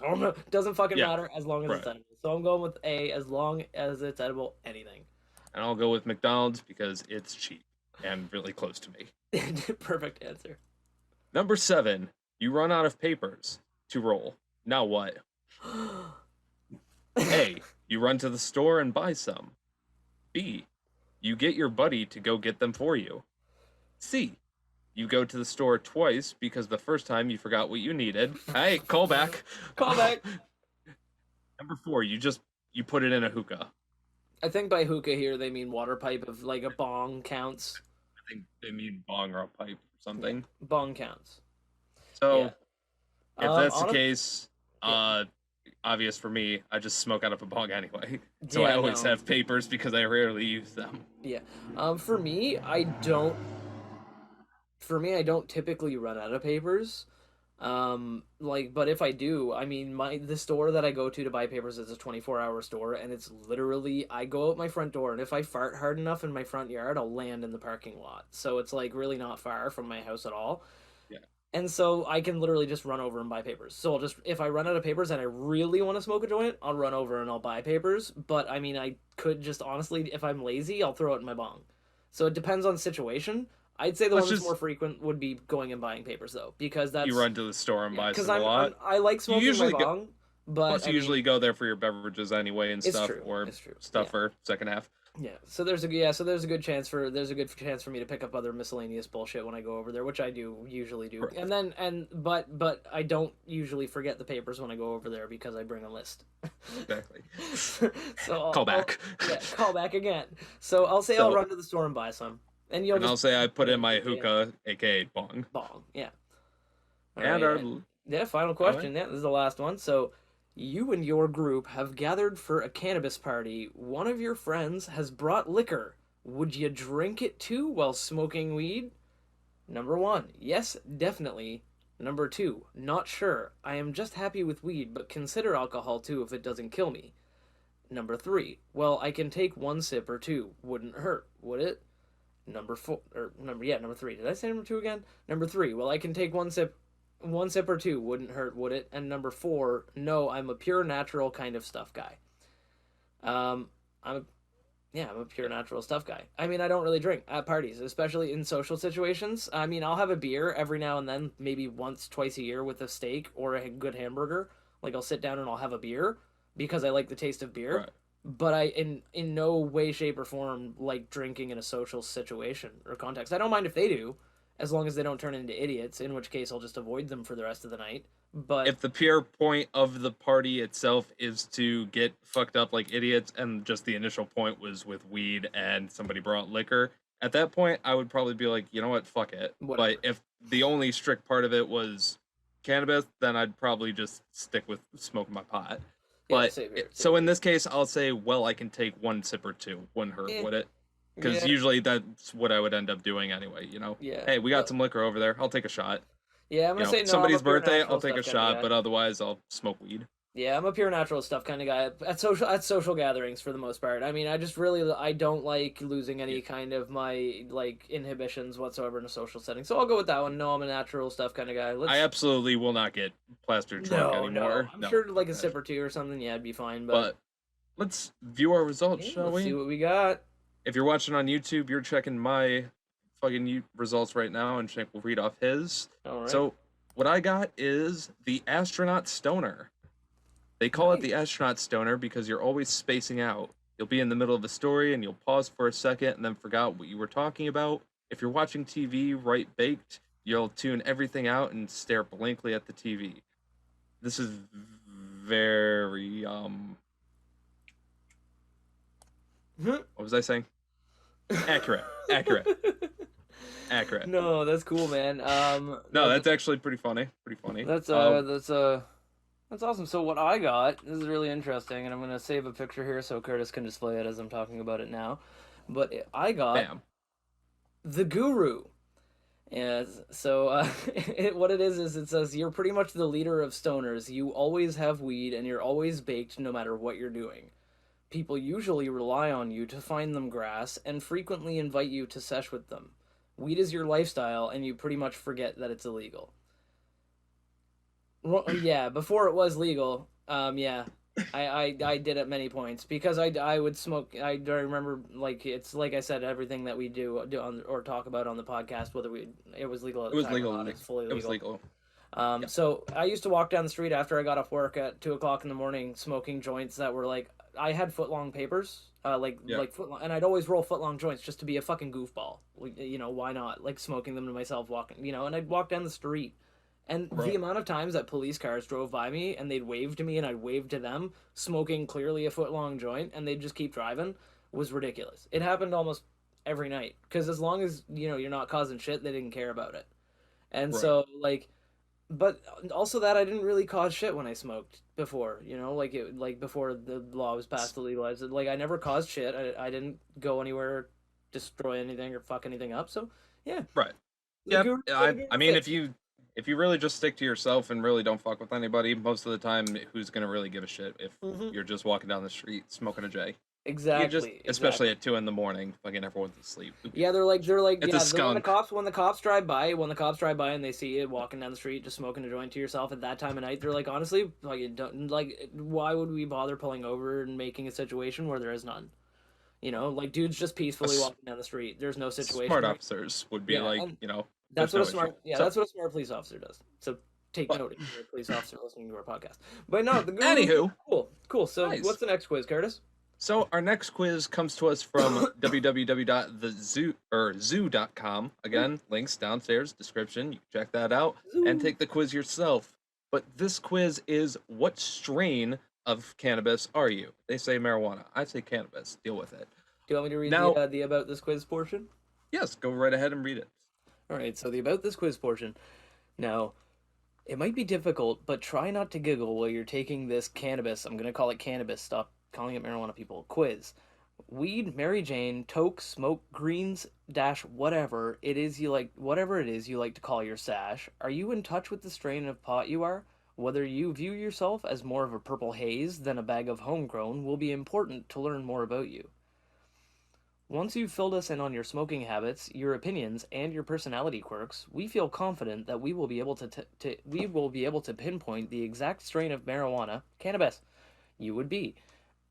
Doesn't fucking matter as long as it's edible. So I'm going with A as long as it's edible. Anything. And I'll go with McDonald's because it's cheap and really close to me. Perfect answer. Number 7, you run out of papers to roll. Now what? A, you run to the store and buy some. B, you get your buddy to go get them for you. C, you go to the store twice because the first time you forgot what you needed. Hey, call back. Call back. Number 4, you put it in a hookah. I think by hookah here they mean water pipe of like a bong counts. I think they mean bong or a pipe or something. Yeah, bong counts. So, Yeah. if that's the case, obvious for me, I just smoke out of a bong anyway. So I always have papers because I rarely use them. Yeah. For me, I don't typically run out of papers. But if I do, I mean, the store that I go to buy papers is a 24-hour store, and it's literally, I go out my front door, and if I fart hard enough in my front yard, I'll land in the parking lot. So it's like really not far from my house at all. Yeah. And so I can literally just run over and buy papers. So if I run out of papers and I really want to smoke a joint, I'll run over and I'll buy papers. But I mean, I could just honestly, if I'm lazy, I'll throw it in my bong. So it depends on situation. I'd say the one that's more frequent would be going and buying papers, though, because that's... You run to the store and buy some a lot. I like smoking my bong, but... Plus, you usually go there for your beverages anyway and stuff, or stuff for second half. Yeah, so there's a good chance for me to pick up other miscellaneous bullshit when I go over there, which I usually do. Correct. But I don't usually forget the papers when I go over there because I bring a list. Exactly. So call back. Call back again. So I'll say I'll run to the store and buy some. And I'll say I put in my hookah, aka bong. Bong, yeah. Final question. Yeah, this is the last one. So, you and your group have gathered for a cannabis party. One of your friends has brought liquor. Would you drink it too while smoking weed? Number 1, yes, definitely. Number 2, not sure. I am just happy with weed, but consider alcohol too if it doesn't kill me. Number 3, well, I can take 1 sip or 2. Wouldn't hurt, would it? Number 3. Did I say number 2 again? Number 3. Well, I can take 1 sip or 2. Wouldn't hurt, would it? And number 4. No, I'm a pure natural kind of stuff guy. Yeah, I'm a pure natural stuff guy. I mean, I don't really drink at parties, especially in social situations. I mean, I'll have a beer every now and then, maybe once, twice a year with a steak or a good hamburger. Like I'll sit down and I'll have a beer because I like the taste of beer. Right. But I, in no way, shape, or form, like drinking in a social situation or context. I don't mind if they do, as long as they don't turn into idiots. In which case, I'll just avoid them for the rest of the night. But If the pure point of the party itself is to get fucked up like idiots, and just the initial point was with weed and somebody brought liquor, at that point I would probably be like, you know what, fuck it. Whatever. But if the only strict part of it was cannabis, then I'd probably just stick with smoking my pot. yeah, But same here. so in this case, I'll say, well, I can take one sip or two. Wouldn't hurt, Eh, would it? Because yeah, usually that's what I would end up doing anyway. You know, yeah. hey, we got Well, some liquor over there. I'll take a shot. yeah, I'm You gonna know, say no. I'm a somebody's pure birthday, natural I'll take a stuff kinda shot. guy. But otherwise, I'll smoke weed. Yeah, I'm a pure natural stuff kind of guy at social gatherings for the most part. I mean, I don't like losing any kind of my like inhibitions whatsoever in a social setting. So I'll go with that one. No, I'm a natural stuff kind of guy. I absolutely will not get plastered drunk no, anymore. I'm No. sure like a Okay. sip or two or something. Yeah, it'd be fine. But let's view our results, yeah, shall let's we? see what we got. If you're watching on YouTube, you're checking my fucking results right now, and Shank will read off his. All right. So what I got is the Astronaut Stoner. They call it the Astronaut Stoner because you're always spacing out. You'll be in the middle of a story and you'll pause for a second and then forgot what you were talking about. If you're watching TV right baked, you'll tune everything out and stare blankly at the TV. This is very what was I saying? Accurate. Accurate. No, that's cool, man. No, that's actually pretty funny. Pretty funny. That's awesome. So what I got, this is really interesting, and I'm gonna save a picture here so Curtis can display it as I'm talking about it now. But I got Bam. the Guru. Yeah, so what it is it says you're pretty much the leader of stoners. You always have weed and you're always baked no matter what you're doing. People usually rely on you to find them grass and frequently invite you to sesh with them. Weed is your lifestyle and you pretty much forget that it's illegal. Well, yeah, before it was legal, yeah, I did at many points because I would smoke. I remember like it's like I said, everything that we do on or talk about on the podcast, whether it was legal at the It was time or legal. not, it's fully It legal. was legal. Yeah. So I used to walk down the street after I got off work at 2 o'clock in the morning, smoking joints that were like I had foot long papers, like foot long, and I'd always roll foot long joints just to be a fucking goofball. You know, why not? Like smoking them to myself, walking, and I'd walk down the street. And Right. the amount of times that police cars drove by me and they'd wave to me and I'd wave to them, smoking clearly a foot long joint, and they'd just keep driving was ridiculous. It happened almost every night because as long as you're not causing shit, they didn't care about it. And Right. so like, but also that I didn't really cause shit when I smoked before, like before the law was passed to legalize it. Like I never caused shit. I didn't go anywhere, destroy anything or fuck anything up. So yeah. Right. The Yeah. Guru- I the mean, Guru if you really just stick to yourself and really don't fuck with anybody, most of the time, who's gonna really give a shit if Mhm. you're just walking down the street smoking a J? Exactly. You just, especially at 2 a.m, fucking everyone's asleep. Yeah, they're like It's a when the skunk. cops drive by and they see you walking down the street just smoking a joint to yourself at that time of night, they're like, honestly, like don't like why would we bother pulling over and making a situation where there is none? Like dudes just peacefully S- walking down the street. There's no situation. Smart like- officers would be Yeah, like, and there's that's what no a smart issue. yeah, So, that's what a smart police officer does. So take But- note if you're a police officer listening to our podcast. But no, the Guru, Anywho. cool. So Nice. what's the next quiz, Curtis? So our next quiz comes to us from www.thezoo.com. Again, links downstairs, description. You can check that out and take the quiz yourself. But this quiz is, what strain of cannabis are you? They say marijuana. I say cannabis. Deal with it. Do you want me to read Now- the about this quiz portion? Yes, go right ahead and read it. All right, so the about this quiz portion. Now, it might be difficult, but try not to giggle while you're taking this cannabis. I'm going to call it cannabis. Stop calling it marijuana, people. Quiz. Weed, Mary Jane, toke, smoke, greens, dash, whatever it is you like to call your sash. Are you in touch with the strain of pot you are? Whether you view yourself as more of a purple haze than a bag of homegrown will be important to learn more about you. Once you've filled us in on your smoking habits, your opinions, and your personality quirks, we feel confident that we will be able to pinpoint the exact strain of marijuana, cannabis, you would be.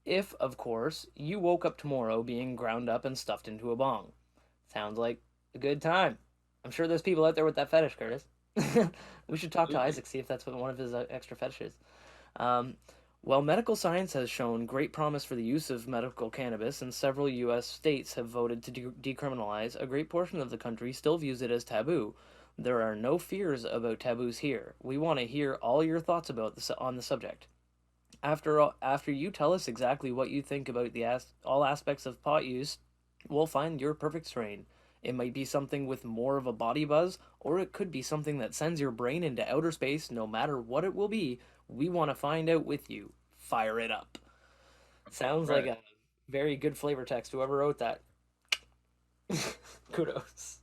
If, of course, you woke up tomorrow being ground up and stuffed into a bong. Sounds like a good time. I'm sure there's people out there with that fetish, Curtis. We should talk to Absolutely. Isaac, see if that's what one of his extra fetishes. Um, while medical science has shown great promise for the use of medical cannabis, and several U.S. states have voted to decriminalize, a great portion of the country still views it as taboo. There are no fears about taboos here. We want to hear all your thoughts about on the subject. After you tell us exactly what you think about all aspects of pot use, we'll find your perfect strain. It might be something with more of a body buzz, or it could be something that sends your brain into outer space. No matter what it will be, we want to find out with you. Fire it up. Sounds like Right. a very good flavor text. Whoever wrote that, kudos.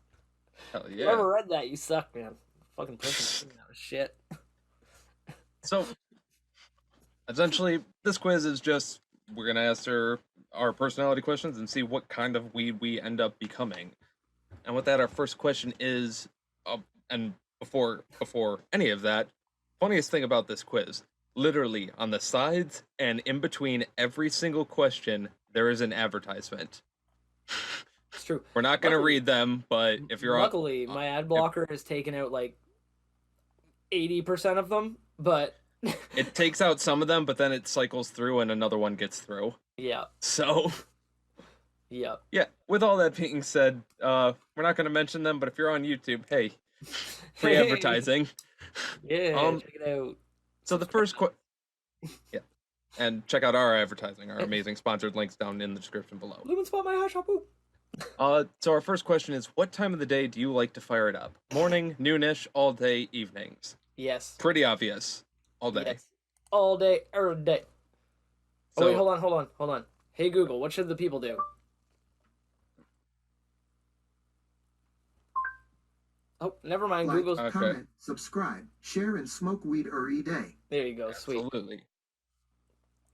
Hell yeah. Whoever read that, you suck, man. Fucking person. That was shit. So, essentially, this quiz is just we're gonna answer our personality questions and see what kind of weed we end up becoming. And with that, our first question is, and before any of that, funniest thing about this quiz, literally on the sides and in between every single question, there is an advertisement. It's true. We're not gonna Luckily- read them, but if you're Luckily, my ad blocker has taken out like 80% of them, but it takes out some of them, but then it cycles through and another one gets through. yeah, So yeah. yeah, with all that being said, we're not going to mention them, but if you're on YouTube, hey, free Hey. advertising. Yeah, check it out. So the first yeah, and check out our advertising, our amazing sponsored links down in the description below. Lumen spot my hot shop. Ooh. So our first question is, what time of the day do you like to fire it up? Morning, noonish, all day, evenings? Yes. Pretty obvious. All day. Yes. All day, every day. Oh So, wait, hold on. Hey Google, what should the people do? Oh, never mind. Like, Google's. Okay. comment, subscribe, share, and smoke weed every day. There you go. Sweet. absolutely.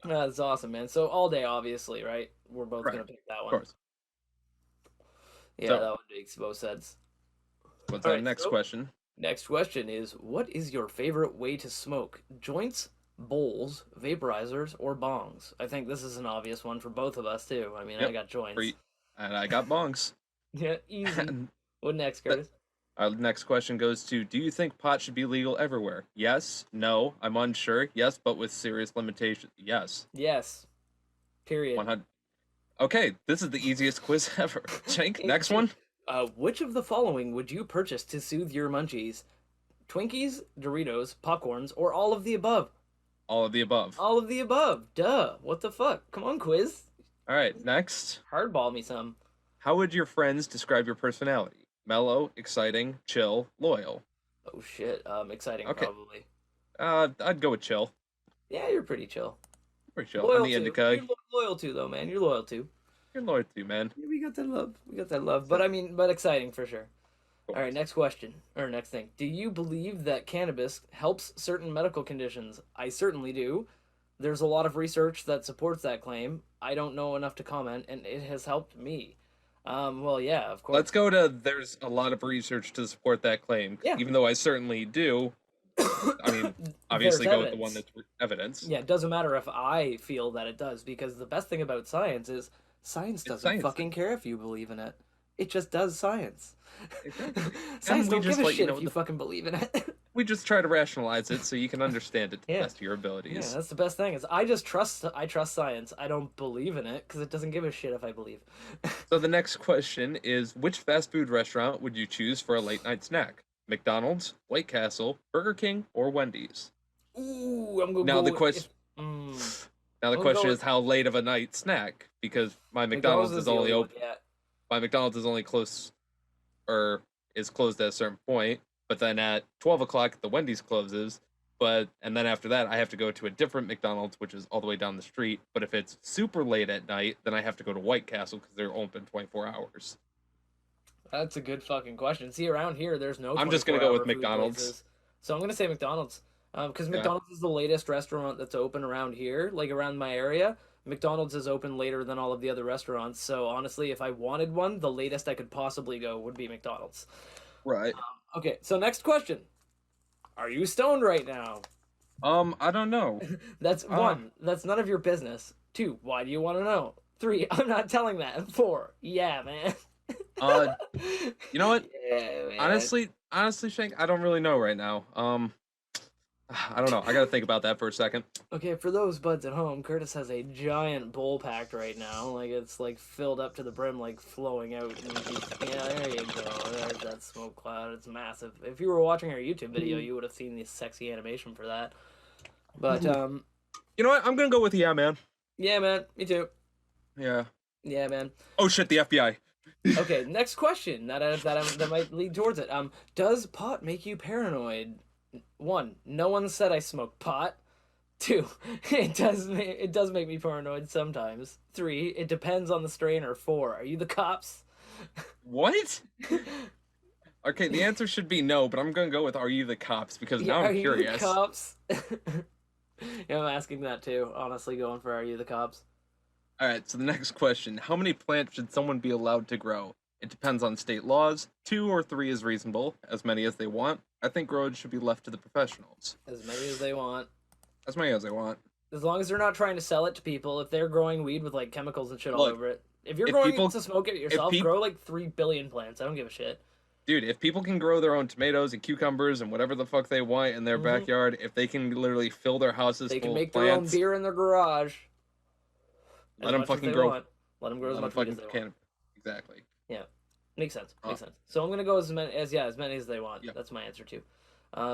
That's awesome, man. So all day, obviously, right? We're both Right. gonna pick that Of one. course. Yeah, So- that one makes most sense. What's All our right, next so- question? Next question is, what is your favorite way to smoke? Joints, bowls, vaporizers, or bongs? I think this is an obvious one for both of us too. I mean, I Yep. got joints. Free- And I got bongs. Yeah, easy. And What next, Curtis? our next question goes to, do you think pot should be legal everywhere? Yes, no, I'm unsure. Yes, but with serious limitations. Yes. Yes. Period. 100. Okay, this is the easiest quiz ever. Shank, next one. Which of the following would you purchase to soothe your munchies? Twinkies, Doritos, popcorns, or all of the above? All of the above. All of the above. Duh. What the fuck? Come on, quiz. All right, next. Hardball me some. How would your friends describe your personality? Mellow, exciting, chill, loyal. Oh shit. Exciting Okay. probably. I'd go with chill. Yeah, you're pretty chill. Pretty chill. Loyal On the too. indica, You're loyal too, though, man. You're loyal too. you're loyal too, man. Yeah, we got that love. We got that love. But I mean, but exciting for sure. All right, next question or next thing. Do you believe that cannabis helps certain medical conditions? I certainly do. There's a lot of research that supports that claim. I don't know enough to comment, and it has helped me. Well, yeah, of course. Let's go to, there's a lot of research to support that claim. Yeah. Even though I certainly do. I mean, obviously There's go with the one evidence. that's evidence. Yeah, it doesn't matter if I feel that it does, because the best thing about science is science doesn't science. fucking care if you believe in it. It just does science. Exactly. Science we don't just give a let you shit know if you the- fucking believe in it. We just try to rationalize it so you can understand it to the Yeah. best of your Yeah, abilities. that's the best thing. Is I trust science. I don't believe in it because it doesn't give a shit if I believe. So the next question is, which fast food restaurant would you choose for a late night snack? McDonald's, White Castle, Burger King, or Wendy's? Ooh, I'm gonna Now go the with- question now the I'll question go is how late of a night snack, because my McDonald's is the only one, open. yeah. My McDonald's is only close, or is closed at a certain point, but then at 12 o'clock the Wendy's closes, and then after that I have to go to a different McDonald's, which is all the way down the street. But if it's super late at night, then I have to go to White Castle because they're open 24 hours. That's a good fucking question. See, around here, there's no. I'm just gonna go with 24-hour food McDonald's. places. So I'm gonna say McDonald's, because Yeah. McDonald's is the latest restaurant that's open around here, like around my area. McDonald's is open later than all of the other restaurants. So honestly, if I wanted one, the latest I could possibly go would be McDonald's. Right. Okay, so next question. Are you stoned right now? I don't know. That's one. That's none of your business. 2, why do you want to know? 3, I'm not telling that. And 4, yeah, man. You know what? Yeah, man. Honestly, Shank, I don't really know right now. I don't know. I gotta think about that for a second. Okay, for those buds at home, Curtis has a giant bowl packed right now. Like, it's, like, filled up to the brim, like, flowing out. And yeah, there you go. There's that smoke cloud. It's massive. If you were watching our YouTube video, you would have seen the sexy animation for that. But, You know what? I'm gonna go with yeah, man. yeah, man. Me too. Yeah. Yeah, man. Oh shit, the FBI. Okay, next question that might lead towards it. Does pot make you paranoid? 1, no one said I smoke pot. 2, it does make me paranoid sometimes. 3, it depends on the strain. Or 4, are you the cops? What? Okay, the answer should be no, but I'm gonna go with are you the cops because now Are I'm you curious. the cops? Yeah, I'm asking that too. Honestly, going for are you the cops? All right, so the next question: how many plants should someone be allowed to grow? It depends on state laws. 2 or 3 is reasonable, as many as they want. I think growing should be left to the professionals. As many as they want. As many as they want. As long as they're not trying to sell it to people. If they're growing weed with like chemicals and shit all Look, over it. If you're if growing people- it to smoke it yourself, peop- grow like 3 billion plants. I don't give a shit. Dude, if people can grow their own tomatoes and cucumbers and whatever the fuck they want in their backyard, if they can literally fill their houses They full can make of their own plants, beer in their garage. let as them much as fucking they grow. want. Let them grow as Let much them weed as fucking they want. Exactly. Makes sense. Makes sense. So I'm gonna go as many as they want. Yep. That's my answer too.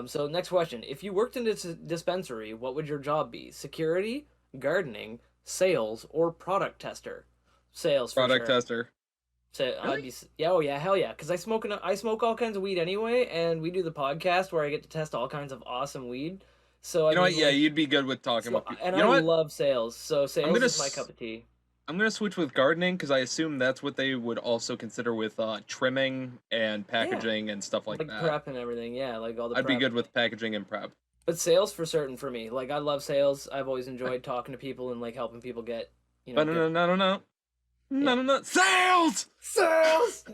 So next question: if you worked in a dispensary, what would your job be? Security, gardening, sales, or product tester? Sales. For Product sure. tester. So I'd be oh yeah, hell yeah, because I smoke all kinds of weed anyway, and we do the podcast where I get to test all kinds of awesome weed. So You know I what? mean, Yeah, like, you'd be good with talking so, about people. and You know I what? love sales. So sales gonna is my s- cup of tea. I'm gonna switch with gardening because I assume that's what they would also consider with trimming and packaging and stuff like that. Prep and everything. Yeah, like all the. I'd be prep. good with packaging and prep. But sales for certain for me. Like I love sales. I've always enjoyed talking to people and like helping people get, you know. But no. Sales! Sales.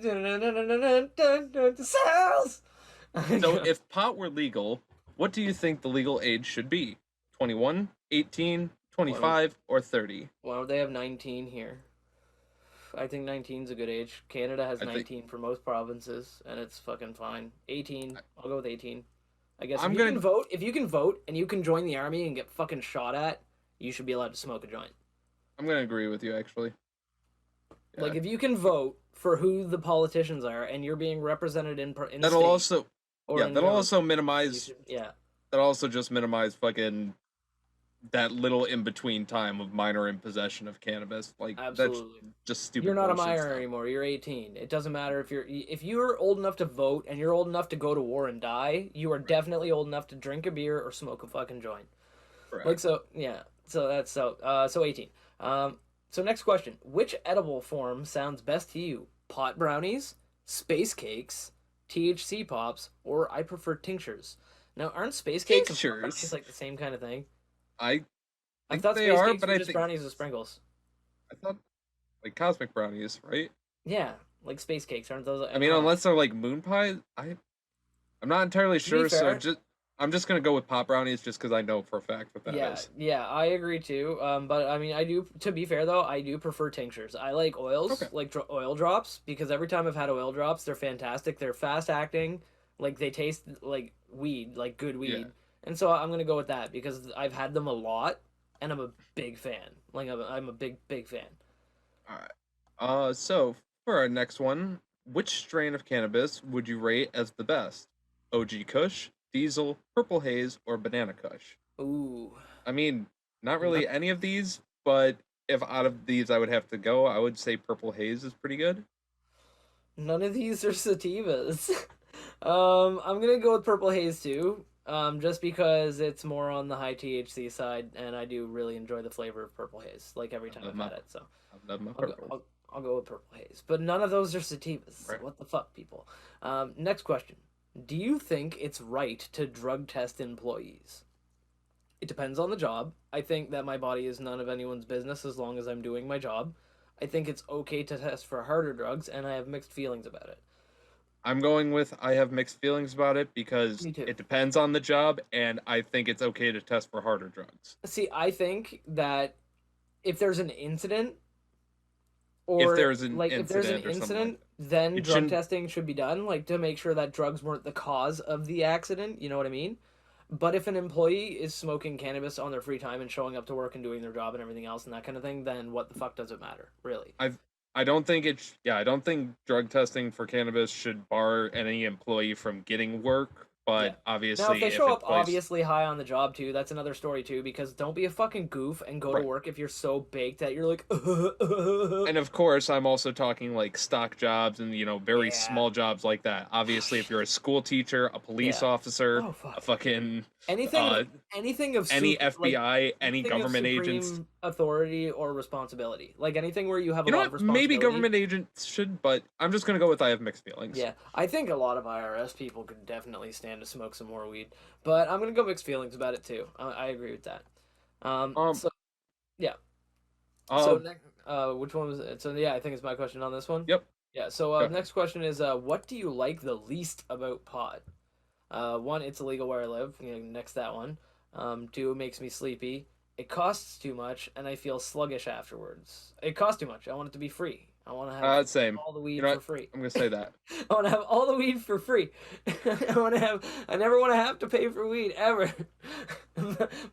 Sales. So if pot were legal, what do you think the legal age should be? 21, 18, 25, or 30? Why don't they have 19 here? I think 19 is a good age. Canada has I think- 19 for most provinces, and it's fucking fine. 18. I'll go with 18. I guess I'm if you gonna- can vote, if you can vote and you can join the army and get fucking shot at, you should be allowed to smoke a joint. I'm gonna agree with you actually. Yeah. Like if you can vote for who the politicians are and you're being represented in the That'll state, also or yeah, in that'll your- also you minimize should- yeah. that'll also just minimize fucking that little in between time of minor in possession of cannabis. Like Absolutely. that's just stupid. You're not a bullshit minor stuff. anymore. You're 18. It doesn't matter if you're old enough to vote and you're old enough to go to war and die. You are definitely old enough to drink a beer or smoke a fucking joint. Correct. Like so, yeah. So that's so 18. So next question: which edible form sounds best to you? Pot brownies, space cakes, THC pops, or I prefer tinctures. Now, aren't space cakes and pot Tinctures? brownies like the same kind of thing? I I think thought they space are, cakes but were I just think brownies with sprinkles. I thought like cosmic brownies, right? Yeah, like space cakes, aren't those? I mean, unless they're like moon pies, I'm not entirely sure. So fair- I'm just gonna go with pot brownies just because I know for a fact what that is. Yeah, I agree too. But I mean, I do. To be fair though, I do prefer tinctures. I like oils, Okay. like oil drops, because every time I've had oil drops, they're fantastic. They're fast acting, like they taste like weed, like good weed. Yeah. And so I'm gonna go with that because I've had them a lot, and I'm a big fan. Like I'm a big fan. All right. So for our next one, which strain of cannabis would you rate as the best? OG Kush, Diesel, Purple Haze, or Banana Kush? Ooh, I mean, not really any of these, but if out of these I would have to go, I would say Purple Haze is pretty good. none of these are sativas. I'm gonna go with Purple Haze too. Just because it's more on the high THC side, and I do really enjoy the flavor of Purple Haze, like every time I've had it. So I love my I'll purple. go, I'll go with Purple Haze. But none of those are sativas. Right. What the fuck, people? Next question. Do you think it's right to drug test employees? It depends on the job. I think that my body is none of anyone's business as long as I'm doing my job. I think it's okay to test for harder drugs, and I have mixed feelings about it. I'm going with I have mixed feelings about it because Me too. it depends on the job, and I think it's okay to test for harder drugs. See, I think that if there's an incident, If or there's an like if there's an incident or something incident, like then that. It drug shouldn't. testing should be done, like to make sure that drugs weren't the cause of the accident. You know what I mean? But if an employee is smoking cannabis on their free time and showing up to work and doing their job and everything else and that kind of thing, then what the fuck does it matter, really? I don't think I don't think drug testing for cannabis should bar any employee from getting work. Yeah. But Now, if obviously, they if show up employees obviously high on the job too, that's another story too. Because don't be a fucking goof and go to right. work if you're so baked that you're like, And of course, I'm also talking like stock jobs and very yeah, small jobs like that. Obviously, if you're a school teacher, a police yeah. officer, Oh a fuck. fucking Anything, uh, anything of any super, like FBI, any anything of government agents. supreme authority or responsibility, like anything where you have a You know lot of what? Maybe responsibility. government agents should, but I'm just gonna go with I have mixed feelings. Yeah, I think a lot of IRS people could definitely stand to smoke some more weed, but I'm gonna go mixed feelings about it too. I agree with that. Um. So yeah. So Uh. next, which one was it? So yeah, I think it's my question on this one. Yep. Yeah. So Go ahead. next question is, what do you like the least about pot? One, it's illegal where I live. Next that one. Two, it makes me sleepy. It costs too much, and I feel sluggish afterwards. It costs too much. I want it to be free. I want to have Same. all the You weed know for what? free. I'm gonna say that. I want to have all the weed for free. I want to have. I never want to have to pay for weed ever,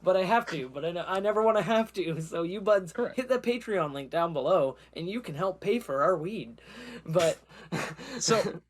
but I have to. But I never want to have to. So you buds, Correct. hit the Patreon link down below, and you can help pay for our weed. But So,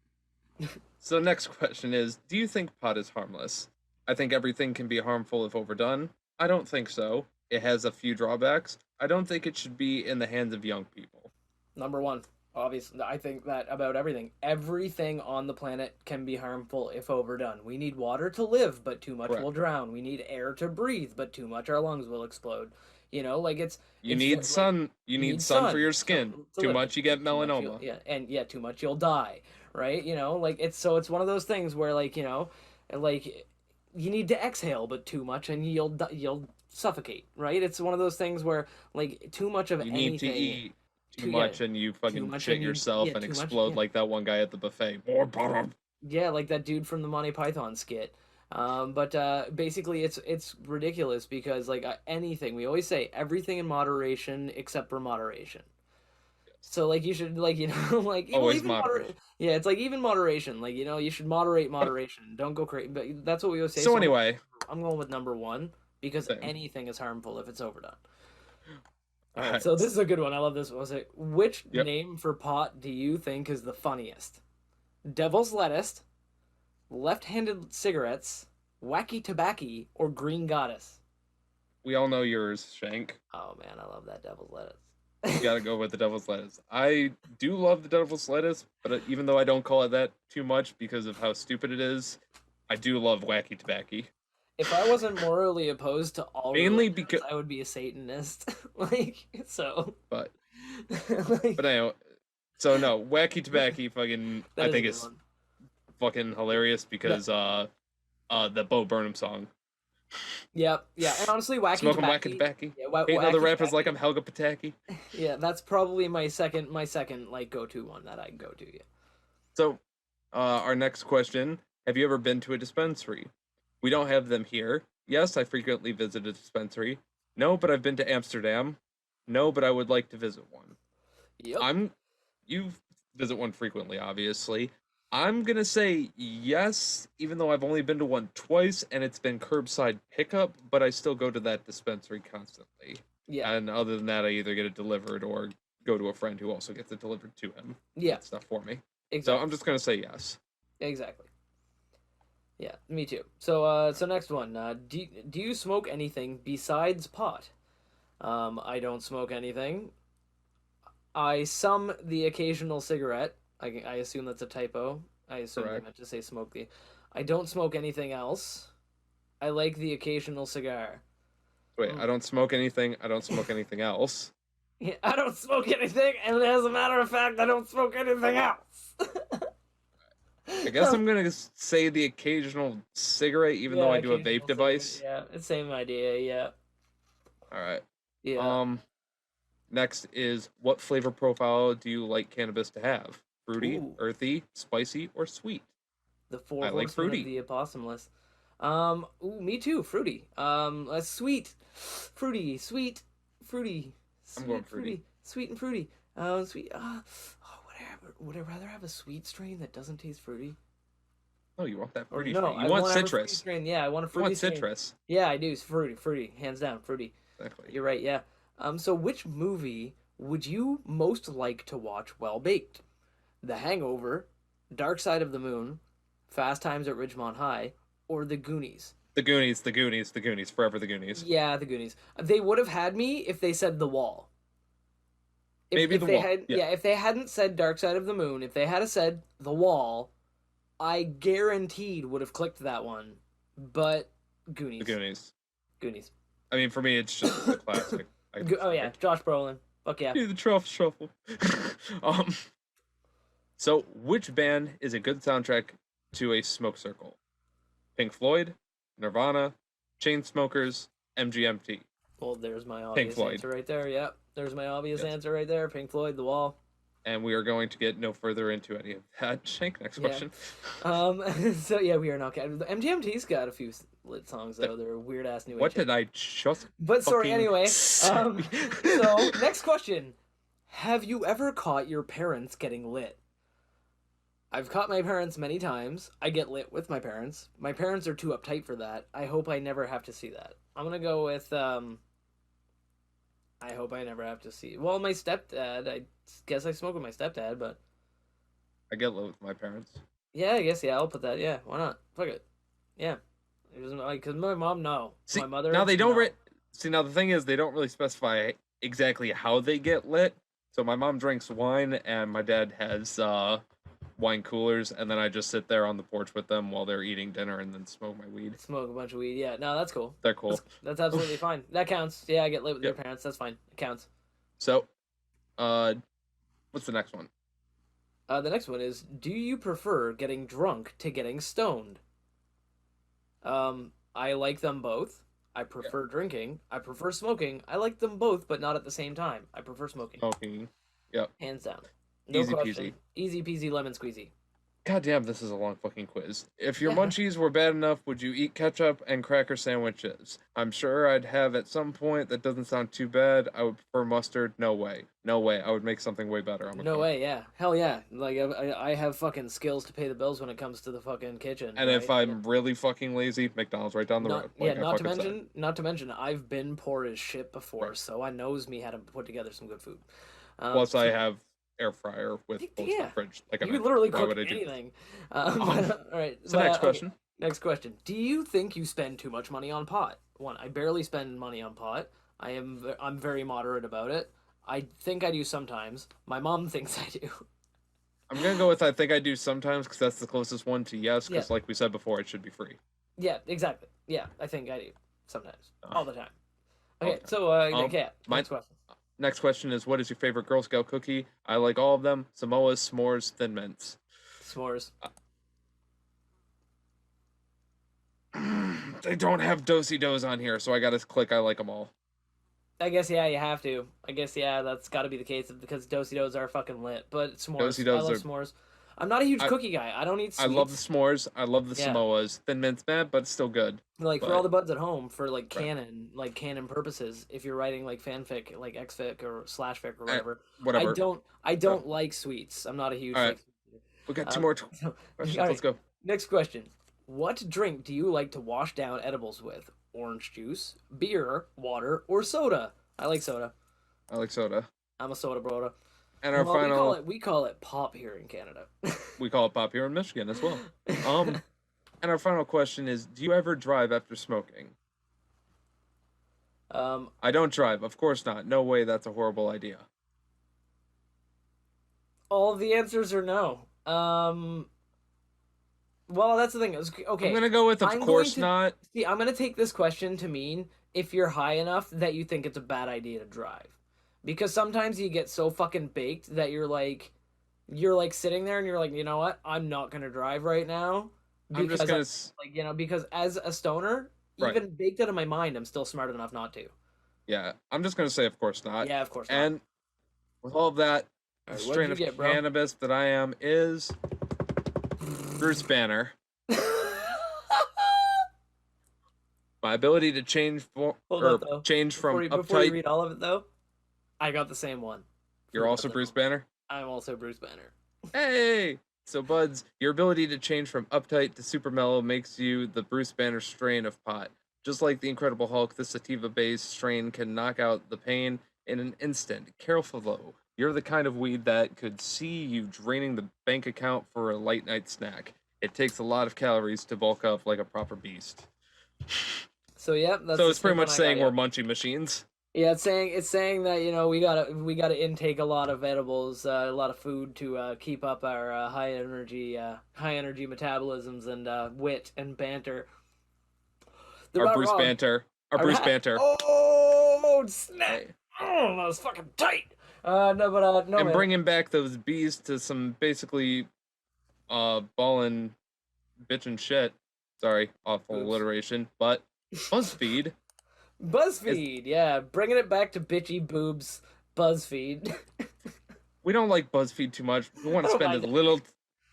so next question is: do you think pot is harmless? I think everything can be harmful if overdone. I don't think so. It has a few drawbacks. I don't think it should be in the hands of young people. number one, obviously, I think that about everything. Everything on the planet can be harmful if overdone. We need water to live, but too much Correct. will drown. We need air to breathe, but too much our lungs will explode. Like it's You it's need like, sun. You need sun for your to skin. to Too live. much, you get Too much melanoma. yeah, and yeah, too much you'll die, right? Like it's one of those things where like you need to exhale, but too much and you'll suffocate, right? It's one of those things where like too much of You need to anything, eat too yeah, much, and you too fucking much shit and yourself and too much, explode yeah. like that one guy at the buffet. More butter. Yeah, like that dude from the Monty Python skit. But basically, it's ridiculous because like anything, we always say everything in moderation except for moderation. So like you should like like Always even moderation. yeah, it's like even moderation, like you should moderate moderation. Don't go crazy. But that's what we always say. So anyway, I'm going with number one because same. anything is harmful if it's overdone. All Alright, right, so this is a good one. I love this one. Was it which Yep. name for pot do you think is the funniest? Devil's lettuce, left-handed cigarettes, wacky tobacco, or green goddess? we all know yours, Shank. Oh man, I love that devil's lettuce. You gotta go with the devil's lettuce. I do love the devil's lettuce, but even though I don't call it that too much because of how stupid it is, I do love wacky tobacco. If I wasn't morally opposed to all Mainly religions, because, I would be a Satanist. like so. but like, but anyway, so no, wacky tobacco fucking that I is a think good is one. fucking hilarious because the Bo Burnham song. Yep, yeah, and honestly, wacky Smoking tobacco. wacky tobacco. Yeah, Ain't no other wacky rappers tobacco. like I'm Helga Pataki. Yeah, that's probably my second like go-to one that I can go to. Yeah. So, our next question: have you ever been to a dispensary? We don't have them here. Yes, I frequently visit a dispensary. No, but I've been to Amsterdam. No, but I would like to visit one. Yep. You visit one frequently, obviously. I'm gonna say yes, even though I've only been to one twice and it's been curbside pickup, but I still go to that dispensary constantly. Yeah. And other than that, I either get it delivered or go to a friend who also gets it delivered to him. Yeah. That stuff for me. Exactly. So I'm just gonna say yes. Exactly. Yeah, me too. So next one. Do you smoke anything besides pot? I don't smoke anything. I the occasional cigarette. I assume that's a typo. I assume I Correct. meant to say smoke the. I don't smoke anything else. I like the occasional cigar. Wait, I don't smoke anything. I don't smoke anything else. Yeah, I don't smoke anything, and as a matter of fact, I don't smoke anything else. I guess I'm gonna say the occasional cigarette, even though I do a occasional vape device. cigarette, yeah, same idea. Yeah. All right. Yeah. Next is what flavor profile do you like cannabis to have? Fruity, Ooh. earthy, spicy, or sweet? The four I like horsemen fruity. of the opossum list. Ooh, me too. Fruity. Sweet, fruity, sweet, fruity, I'm going fruity. Sweet and fruity. Sweet. Would I rather have a sweet strain that doesn't taste fruity? No, you want that Or fruity no, strain. I You want want to have a fruity citrus. strain. Yeah, I want a You fruity want strain. citrus. Yeah, I do. It's fruity, hands down, fruity. Exactly. You're right. Yeah. So which movie would you most like to watch while baked? The Hangover, Dark Side of the Moon, Fast Times at Ridgemont High, or The Goonies? The Goonies, the Goonies, the Goonies. Forever the Goonies. Yeah, The Goonies. They would have had me if they said The Wall. Maybe if The they Wall. had, Yeah. if they hadn't said Dark Side of the Moon, if they had said The Wall, I guaranteed would have clicked that one. But Goonies. The Goonies. Goonies. I mean, for me, it's just the classic. Oh yeah, Josh Brolin. Fuck yeah. Do the truffle shuffle. So, which band is a good soundtrack to a smoke circle? Pink Floyd, Nirvana, Chainsmokers, MGMT. Well, there's my obvious Floyd. answer right there. Yep. There's my obvious Yes. answer right there. Pink Floyd, The Wall. And we are going to get no further into any of that. Shank, next Yeah. question. So yeah, we are not getting. MGMT's got a few lit songs though. They're weird ass new. What shit. did I just But sorry, fucking anyway. say? So next question: have you ever caught your parents getting lit? I've caught my parents many times. I get lit with my parents. My parents are too uptight for that. I hope I never have to see that. I'm gonna go with I hope I never have to see. Well, my stepdad. I guess I smoke with my stepdad, but I get lit with my parents. yeah, I guess yeah. I'll put that. Yeah, why not? Fuck it. Yeah, it was like because my mom no, See, my mother. now they don't. no. See, now the thing is, they don't really specify exactly how they get lit. So my mom drinks wine, and my dad has wine coolers, and then I just sit there on the porch with them while they're eating dinner, and then smoke my weed. Smoke a bunch of weed. Yeah, no, that's cool. They're cool. That's absolutely fine. That counts. Yeah, I get lit with Yep. your parents. That's fine. It counts. So, what's the next one? The next one is: do you prefer getting drunk to getting stoned? I like them both. I prefer drinking. I prefer smoking. I like them both, but not at the same time. I prefer smoking. Smoking. Yep. Hands down. No Easy question. peasy. Easy peasy lemon squeezy. God damn, this is a long fucking quiz. If your Yeah. munchies were bad enough, would you eat ketchup and cracker sandwiches? I'm sure I'd have at some point. That doesn't sound too bad. I would prefer mustard. No way. No way. I would make something way better. I'm a No cook. way, yeah. Hell yeah. Like, I have fucking skills to pay the bills when it comes to the fucking kitchen. And if right? I'm really fucking lazy, McDonald's right down the road. Yeah, like I not to fucking said. mention, I've been poor as shit before, Right. so I knows me how to put together some good food. Plus, I have air fryer with both yeah. the fridge. Like I You meant, literally why cook would I do that? anything. All right. So next question. Next question. Do you think you spend too much money on pot? One, I barely spend money on pot. I'm very moderate about it. I think I do sometimes. My mom thinks I do. I'm gonna go with I think I do sometimes because that's the closest one to yes. Because Yeah. like we said before, it should be free. Yeah, exactly. Yeah, I think I do sometimes, Oh. all the time. Okay, Okay. so okay, my- next question. Next question is, what is your favorite Girl Scout cookie? I like all of them. Samoas, s'mores, Thin Mints. S'mores. They don't have Dosey Does on here, so I gotta click I like them all. I guess yeah, you have to. I guess yeah, that's got to be the case because Dosey-Dos are fucking lit. But s'mores, Dosey-Dos I love are- s'mores. I'm not a huge cookie guy. I don't eat I sweets. love the s'mores. I love the Yeah. Samoas. Thin Mints, bad, but it's still good. Like for but- all the buds at home, for like canon purposes. If you're writing like fanfic, like xfic or /fic or whatever, Whatever. I don't like sweets. I'm not a huge. All right. like, We got two Um, more so- questions. all right. Let's go. Next question. What drink do you like to wash down edibles with? Orange juice, beer, water, or soda? I like soda. I like soda. I'm a soda broda. And our Well, final, we call it pop here in Canada. we call it pop here in Michigan as well. And our final question is, do you ever drive after smoking? I don't drive. Of course not. No way. That's a horrible idea. All of the answers are no. Well, that's the thing. Okay. I'm gonna go with of I'm course going to- not. See, I'm gonna take this question to mean if you're high enough that you think it's a bad idea to drive, because sometimes you get so fucking baked that you're like sitting there and you're like, you know what, I'm not gonna drive right now. I'm just Because gonna. because as a stoner, Right. even baked out of my mind, I'm still smart enough not to. Yeah, I'm just gonna say of course not. Yeah, of course. Not. And with all of that, the Alright, what'd strain you of get, bro? cannabis that I am is Bruce Banner. My ability to change Hold on, though. change from Before you uptight. read all of it though, I got the same one. You're also Bruce Banner? I'm also Bruce Banner. Hey! So, buds, your ability to change from uptight to super mellow makes you the Bruce Banner strain of pot. Just like the Incredible Hulk, this sativa-based strain can knock out the pain in an instant. Careful, though. You're the kind of weed that could see you draining the bank account for a late night snack. It takes a lot of calories to bulk up like a proper beast. So yeah, that's So the it's pretty same much one I saying got, we're munchie machines. yeah, it's saying that, you know, we gotta intake a lot of edibles, a lot of food to keep up our high energy metabolisms and wit and banter. They're Our not Bruce wrong. Banter. Our Bruce Banter. Oh snap! Hey. Oh, that was fucking tight. No, but no. And Man. bringing back those bees to some basically ballin' bitchin' shit. Sorry, awful Oops. alliteration. But BuzzFeed. BuzzFeed, yeah, bringing it back to bitchy boobs. BuzzFeed. We don't like BuzzFeed too much. We want I to don't spend mind as it. little.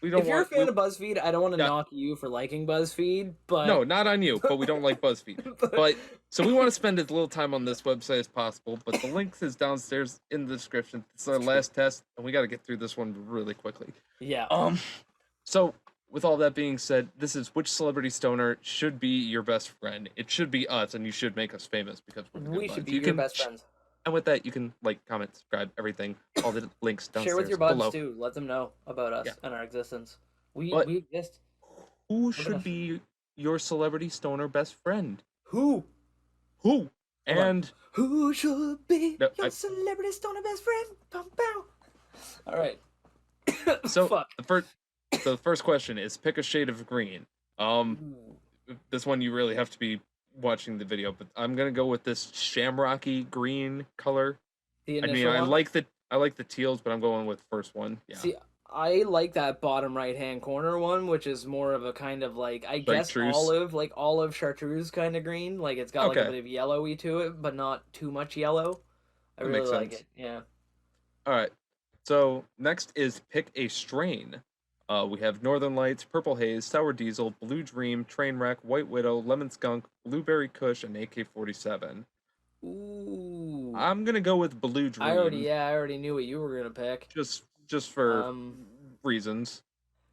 We don't If you're a want. fan of BuzzFeed, I don't want to Yeah. knock you for liking BuzzFeed, but No, not on you, but we don't like BuzzFeed. But so we want to spend as little time on this website as possible. But the link is downstairs in the description. It's our last test, and we got to get through this one really quickly. yeah. So, with all that being said, this is which celebrity stoner should be your best friend. It should be us, and you should make us famous because we're the good We buds. should be You your can- best friends. And with that, you can like, comment, subscribe, everything. All the links downstairs Share with your buds below. too. Let them know about us Yeah. and our existence. We But- exist. Who Look at should us. be your celebrity stoner best friend? Who? Who? Hold on. And Who should be No, your I- celebrity stoner best friend? Pow, pow. All right. so Fuck. the first question is pick a shade of green. Ooh. This one you really have to be watching the video, but I'm gonna go with this shamrocky green color. The I initial mean, one? I like the teals, but I'm going with first one. Yeah. See, I like that bottom right hand corner one, which is more of a kind of like guess Chartreuse? olive chartreuse kind of green. Like it's got like Okay. a bit of yellowy to it, but not too much yellow. I That really makes like sense. it. Yeah. All right. So next is pick a strain. We have Northern Lights, Purple Haze, Sour Diesel, Blue Dream, Trainwreck, White Widow, Lemon Skunk, Blueberry Kush, and AK-47. Ooh. I'm gonna go with Blue Dream. I already knew what you were gonna pick. Just for reasons.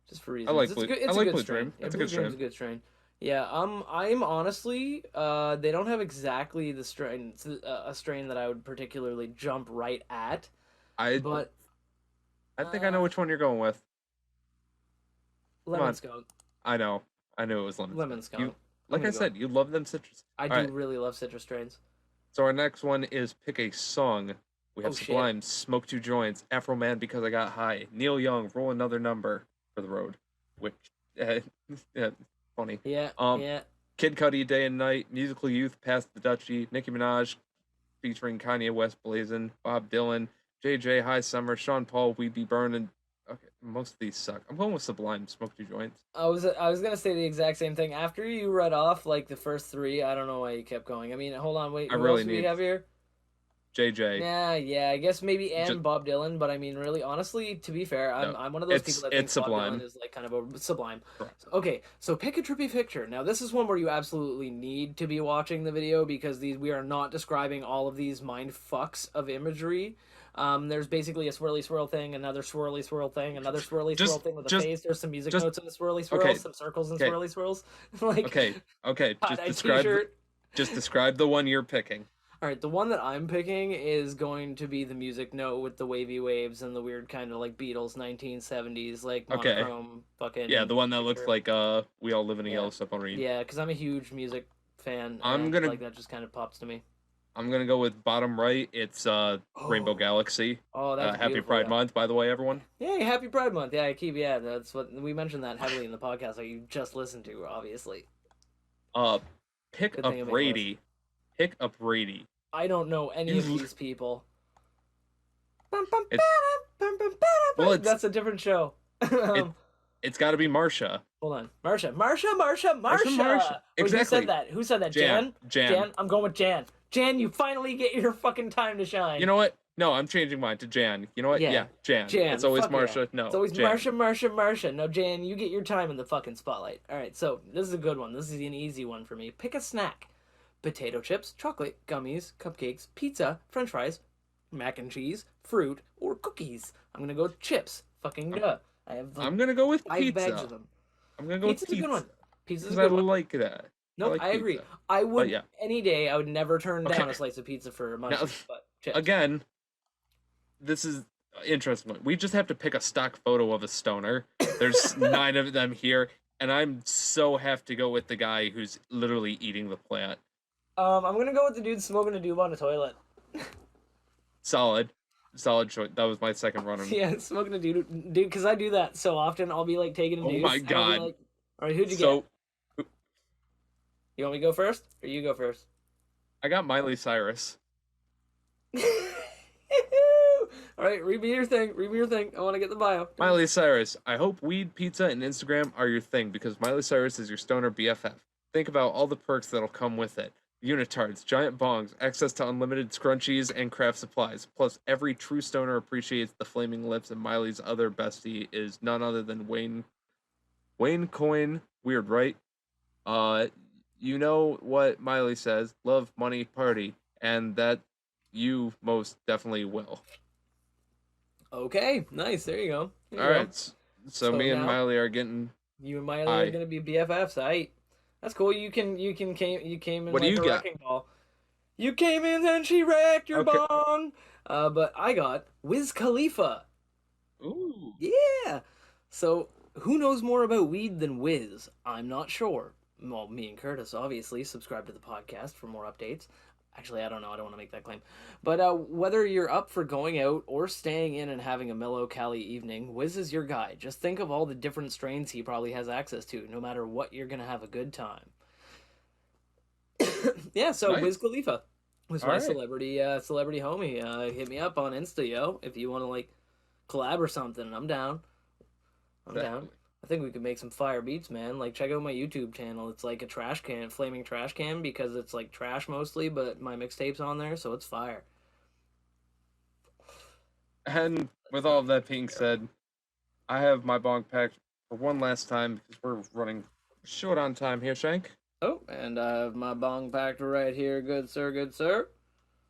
Just for reasons. like It's Blue- a good, it's I a like good Blue strain. Dream. Yeah, It's a Blue good Dream's strain. a good strain. Yeah, I'm honestly, they don't have exactly the strain, a strain that I would particularly jump right at, but I think I know which one you're going with. lemon on. skunk. I know. I knew it was lemon. Lemon skunk. You, skunk. like I said, you love them citrus. I do Alright. really love citrus strains. So our next one is pick a song. We have Oh, shit. Sublime, Smoke Two Joints, Afro Man Because I Got High, Neil Young, Roll Another Number for the Road, which yeah, funny. Yeah, Um, yeah. Kid Cudi, Day and Night, Musical Youth, Past the Dutchie, Nicki Minaj, featuring Kanye West, Blazin', Bob Dylan, JJ, High Summer, Sean Paul, We Be Burnin'. Okay, most of these suck. I'm going with Sublime, Smoke Two Joints. I was gonna say the exact same thing. After you read off like the first three, I don't know why you kept going. I mean, hold on, wait. I Who really else do we need- have here? JJ. Yeah. I guess maybe and Ju- Bob Dylan, but I mean, really, honestly, to be fair, I'm one of those it's- people that thinks it's Bob Sublime. Dylan is like kind of a sublime. Correct. Okay, so pick a trippy picture. Now, this is one where you absolutely need to be watching the video because we are not describing all of these mind fucks of imagery. There's basically a swirly swirl thing, another swirly swirl thing, another swirly Just- swirl thing with a just- face. There's some music just- notes in the swirly swirls, okay, some circles and okay. swirly swirls. like Okay. tie-dye Just describe. t-shirt. Just describe the one you're picking. All right, the one that I'm picking is going to be the music note with the wavy waves and the weird kind of like Beatles 1970s like Okay. monochrome fucking. Yeah, the one that looks picture. like We All Live in a Yeah. Yellow Submarine. Yeah, because I'm a huge music fan. I'm and, gonna- like that just kind of pops to me. I'm gonna go with bottom right. It's Rainbow Galaxy. Oh, that's Happy beautiful, Pride yeah. Month, by the way, everyone. Yeah, Happy Pride Month. Yeah, that's what we mentioned that heavily in the podcast that you just listened to, obviously. Pick Good a thing I made a Brady. Pick a Brady. I don't know any of You- these people. It's- Well, it's- That's a different show. It's got to be Marsha. Hold on. Marsha. Marsha. Wait, Exactly. Who said that? Jan? Jan. I'm going with Jan. Jan, you finally get your fucking time to shine. You know what? No, I'm changing mine to Jan. You know what? Yeah. Jan. Jan. It's always fuck yeah. Marsha. No, It's always Jan. Marsha. No, Jan, you get your time in the fucking spotlight. All right, so this is a good one. This is an easy one for me. Pick a snack. Potato chips, chocolate, gummies, cupcakes, pizza, french fries, mac and cheese, fruit, or cookies. I'm gonna go with chips. Fucking duh. I have I'm gonna go with 5 bags of pizza. them. I'm gonna go with Pizza's a good one. Pizza's a because I good one. like that. Nope, like I agree. pizza. I would yeah. any day. I would never turn down Okay. a slice of pizza for Now, munchies, but chips. again, this is interesting. We just have to pick a stock photo of a stoner. There's 9 of them here, and I'm so have to go with the guy who's literally eating the plant. I'm gonna go with the dude smoking a doob on a toilet. Solid choice. That was my second run. Yeah, smoking a dude, because I do that so often. I'll be like taking a Oh deuce. my and I'll be God. like, all right, who'd you So get? You want me to go first, or you go first? I got Miley Cyrus. All right, read me your thing. Read me your thing. I want to get the bio. Miley Cyrus, I hope weed, pizza, and Instagram are your thing because Miley Cyrus is your stoner BFF. Think about all the perks that'll come with it. Unitards, giant bongs, access to unlimited scrunchies and craft supplies. Plus, every true stoner appreciates the flaming lips, and Miley's other bestie is none other than Wayne Coyne. Weird, right? You know what Miley says, love, money, party, and that you most definitely will. Okay, nice. There you go. There you All go. right, so me and now- Miley are getting. You and Miley Aye. are gonna be BFFs. Aight. That's cool. You came in What do like you a got? wrecking ball. You came in and she wrecked your Okay. bong. But I got Wiz Khalifa. Ooh. Yeah. So who knows more about weed than Wiz? I'm not sure. Well, me and Curtis obviously subscribe to the podcast for more updates. Actually, I don't know. I don't want to make that claim. But whether you're up for going out or staying in and having a mellow Cali evening, Wiz is your guy. Just think of all the different strains he probably has access to. No matter what, you're going to have a good time. Yeah, so Nice. Wiz Khalifa was my Alright. celebrity homie. Hit me up on Insta, yo, if you want to, like, collab or something. I'm down. I'm down. Exactly. I think we could make some fire beats, man. Like, check out my YouTube channel. It's like a trash can, flaming trash can, because it's like trash mostly, but my mixtape's on there, so it's fire. And with all of that being said, I have my bong packed for one last time because we're running short on time here, Shank. Oh, and I have my bong packed right here. Good sir, good sir.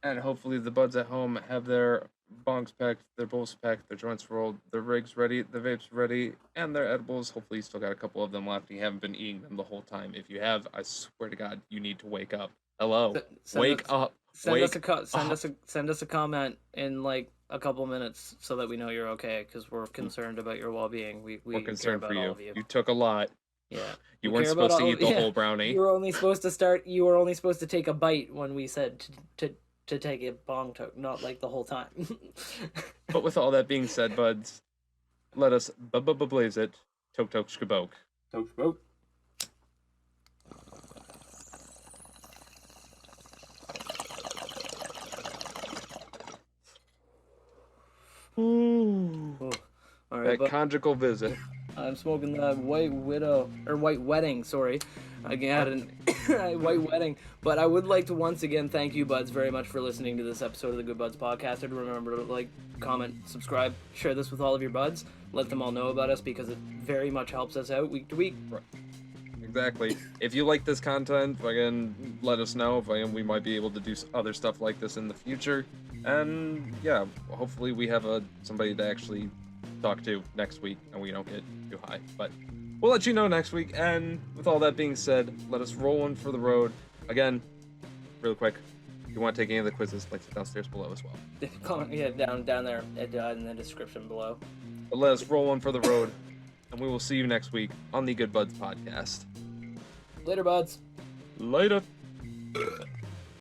And hopefully the buds at home have their bongs packed, their bowls packed, their joints rolled, their rigs ready, the vapes ready, and their edibles. Hopefully you still got a couple of them left and you haven't been eating them the whole time. If you have, I swear to God, you need to wake up. Hello. Send Wake us- up. Send Wake us a up. send us a comment in like a couple minutes so that we know you're okay, because we're concerned about your well-being. We We're care concerned about for all you. of you. You took a lot. Yeah. You We weren't care about supposed to all- eat the yeah. whole brownie. You were only supposed to start. You were only supposed to take a bite when we said to take a bong toke, not like the whole time. But with all that being said, buds, let us blaze it. Tok tok shkaboke. Oh. All right, That but conjugal visit. I'm smoking the White Widow or White Wedding. Sorry, again, White Wedding. But I would like to once again thank you, buds, very much for listening to this episode of the Good Buds podcast. And remember to like, comment, subscribe, share this with all of your buds. Let them all know about us because it very much helps us out week to week. Exactly. If you like this content, again, let us know. We might be able to do other stuff like this in the future. And yeah, hopefully we have somebody to actually talk to next week and we don't get too high. But we'll let you know next week. And with all that being said, let us roll in for the road. Again, real quick, if you want to take any of the quizzes, links are downstairs below as well. Comment, yeah, down there in the description below. But let us roll in for the road. And we will see you next week on the Good Buds podcast. Later, buds. Later.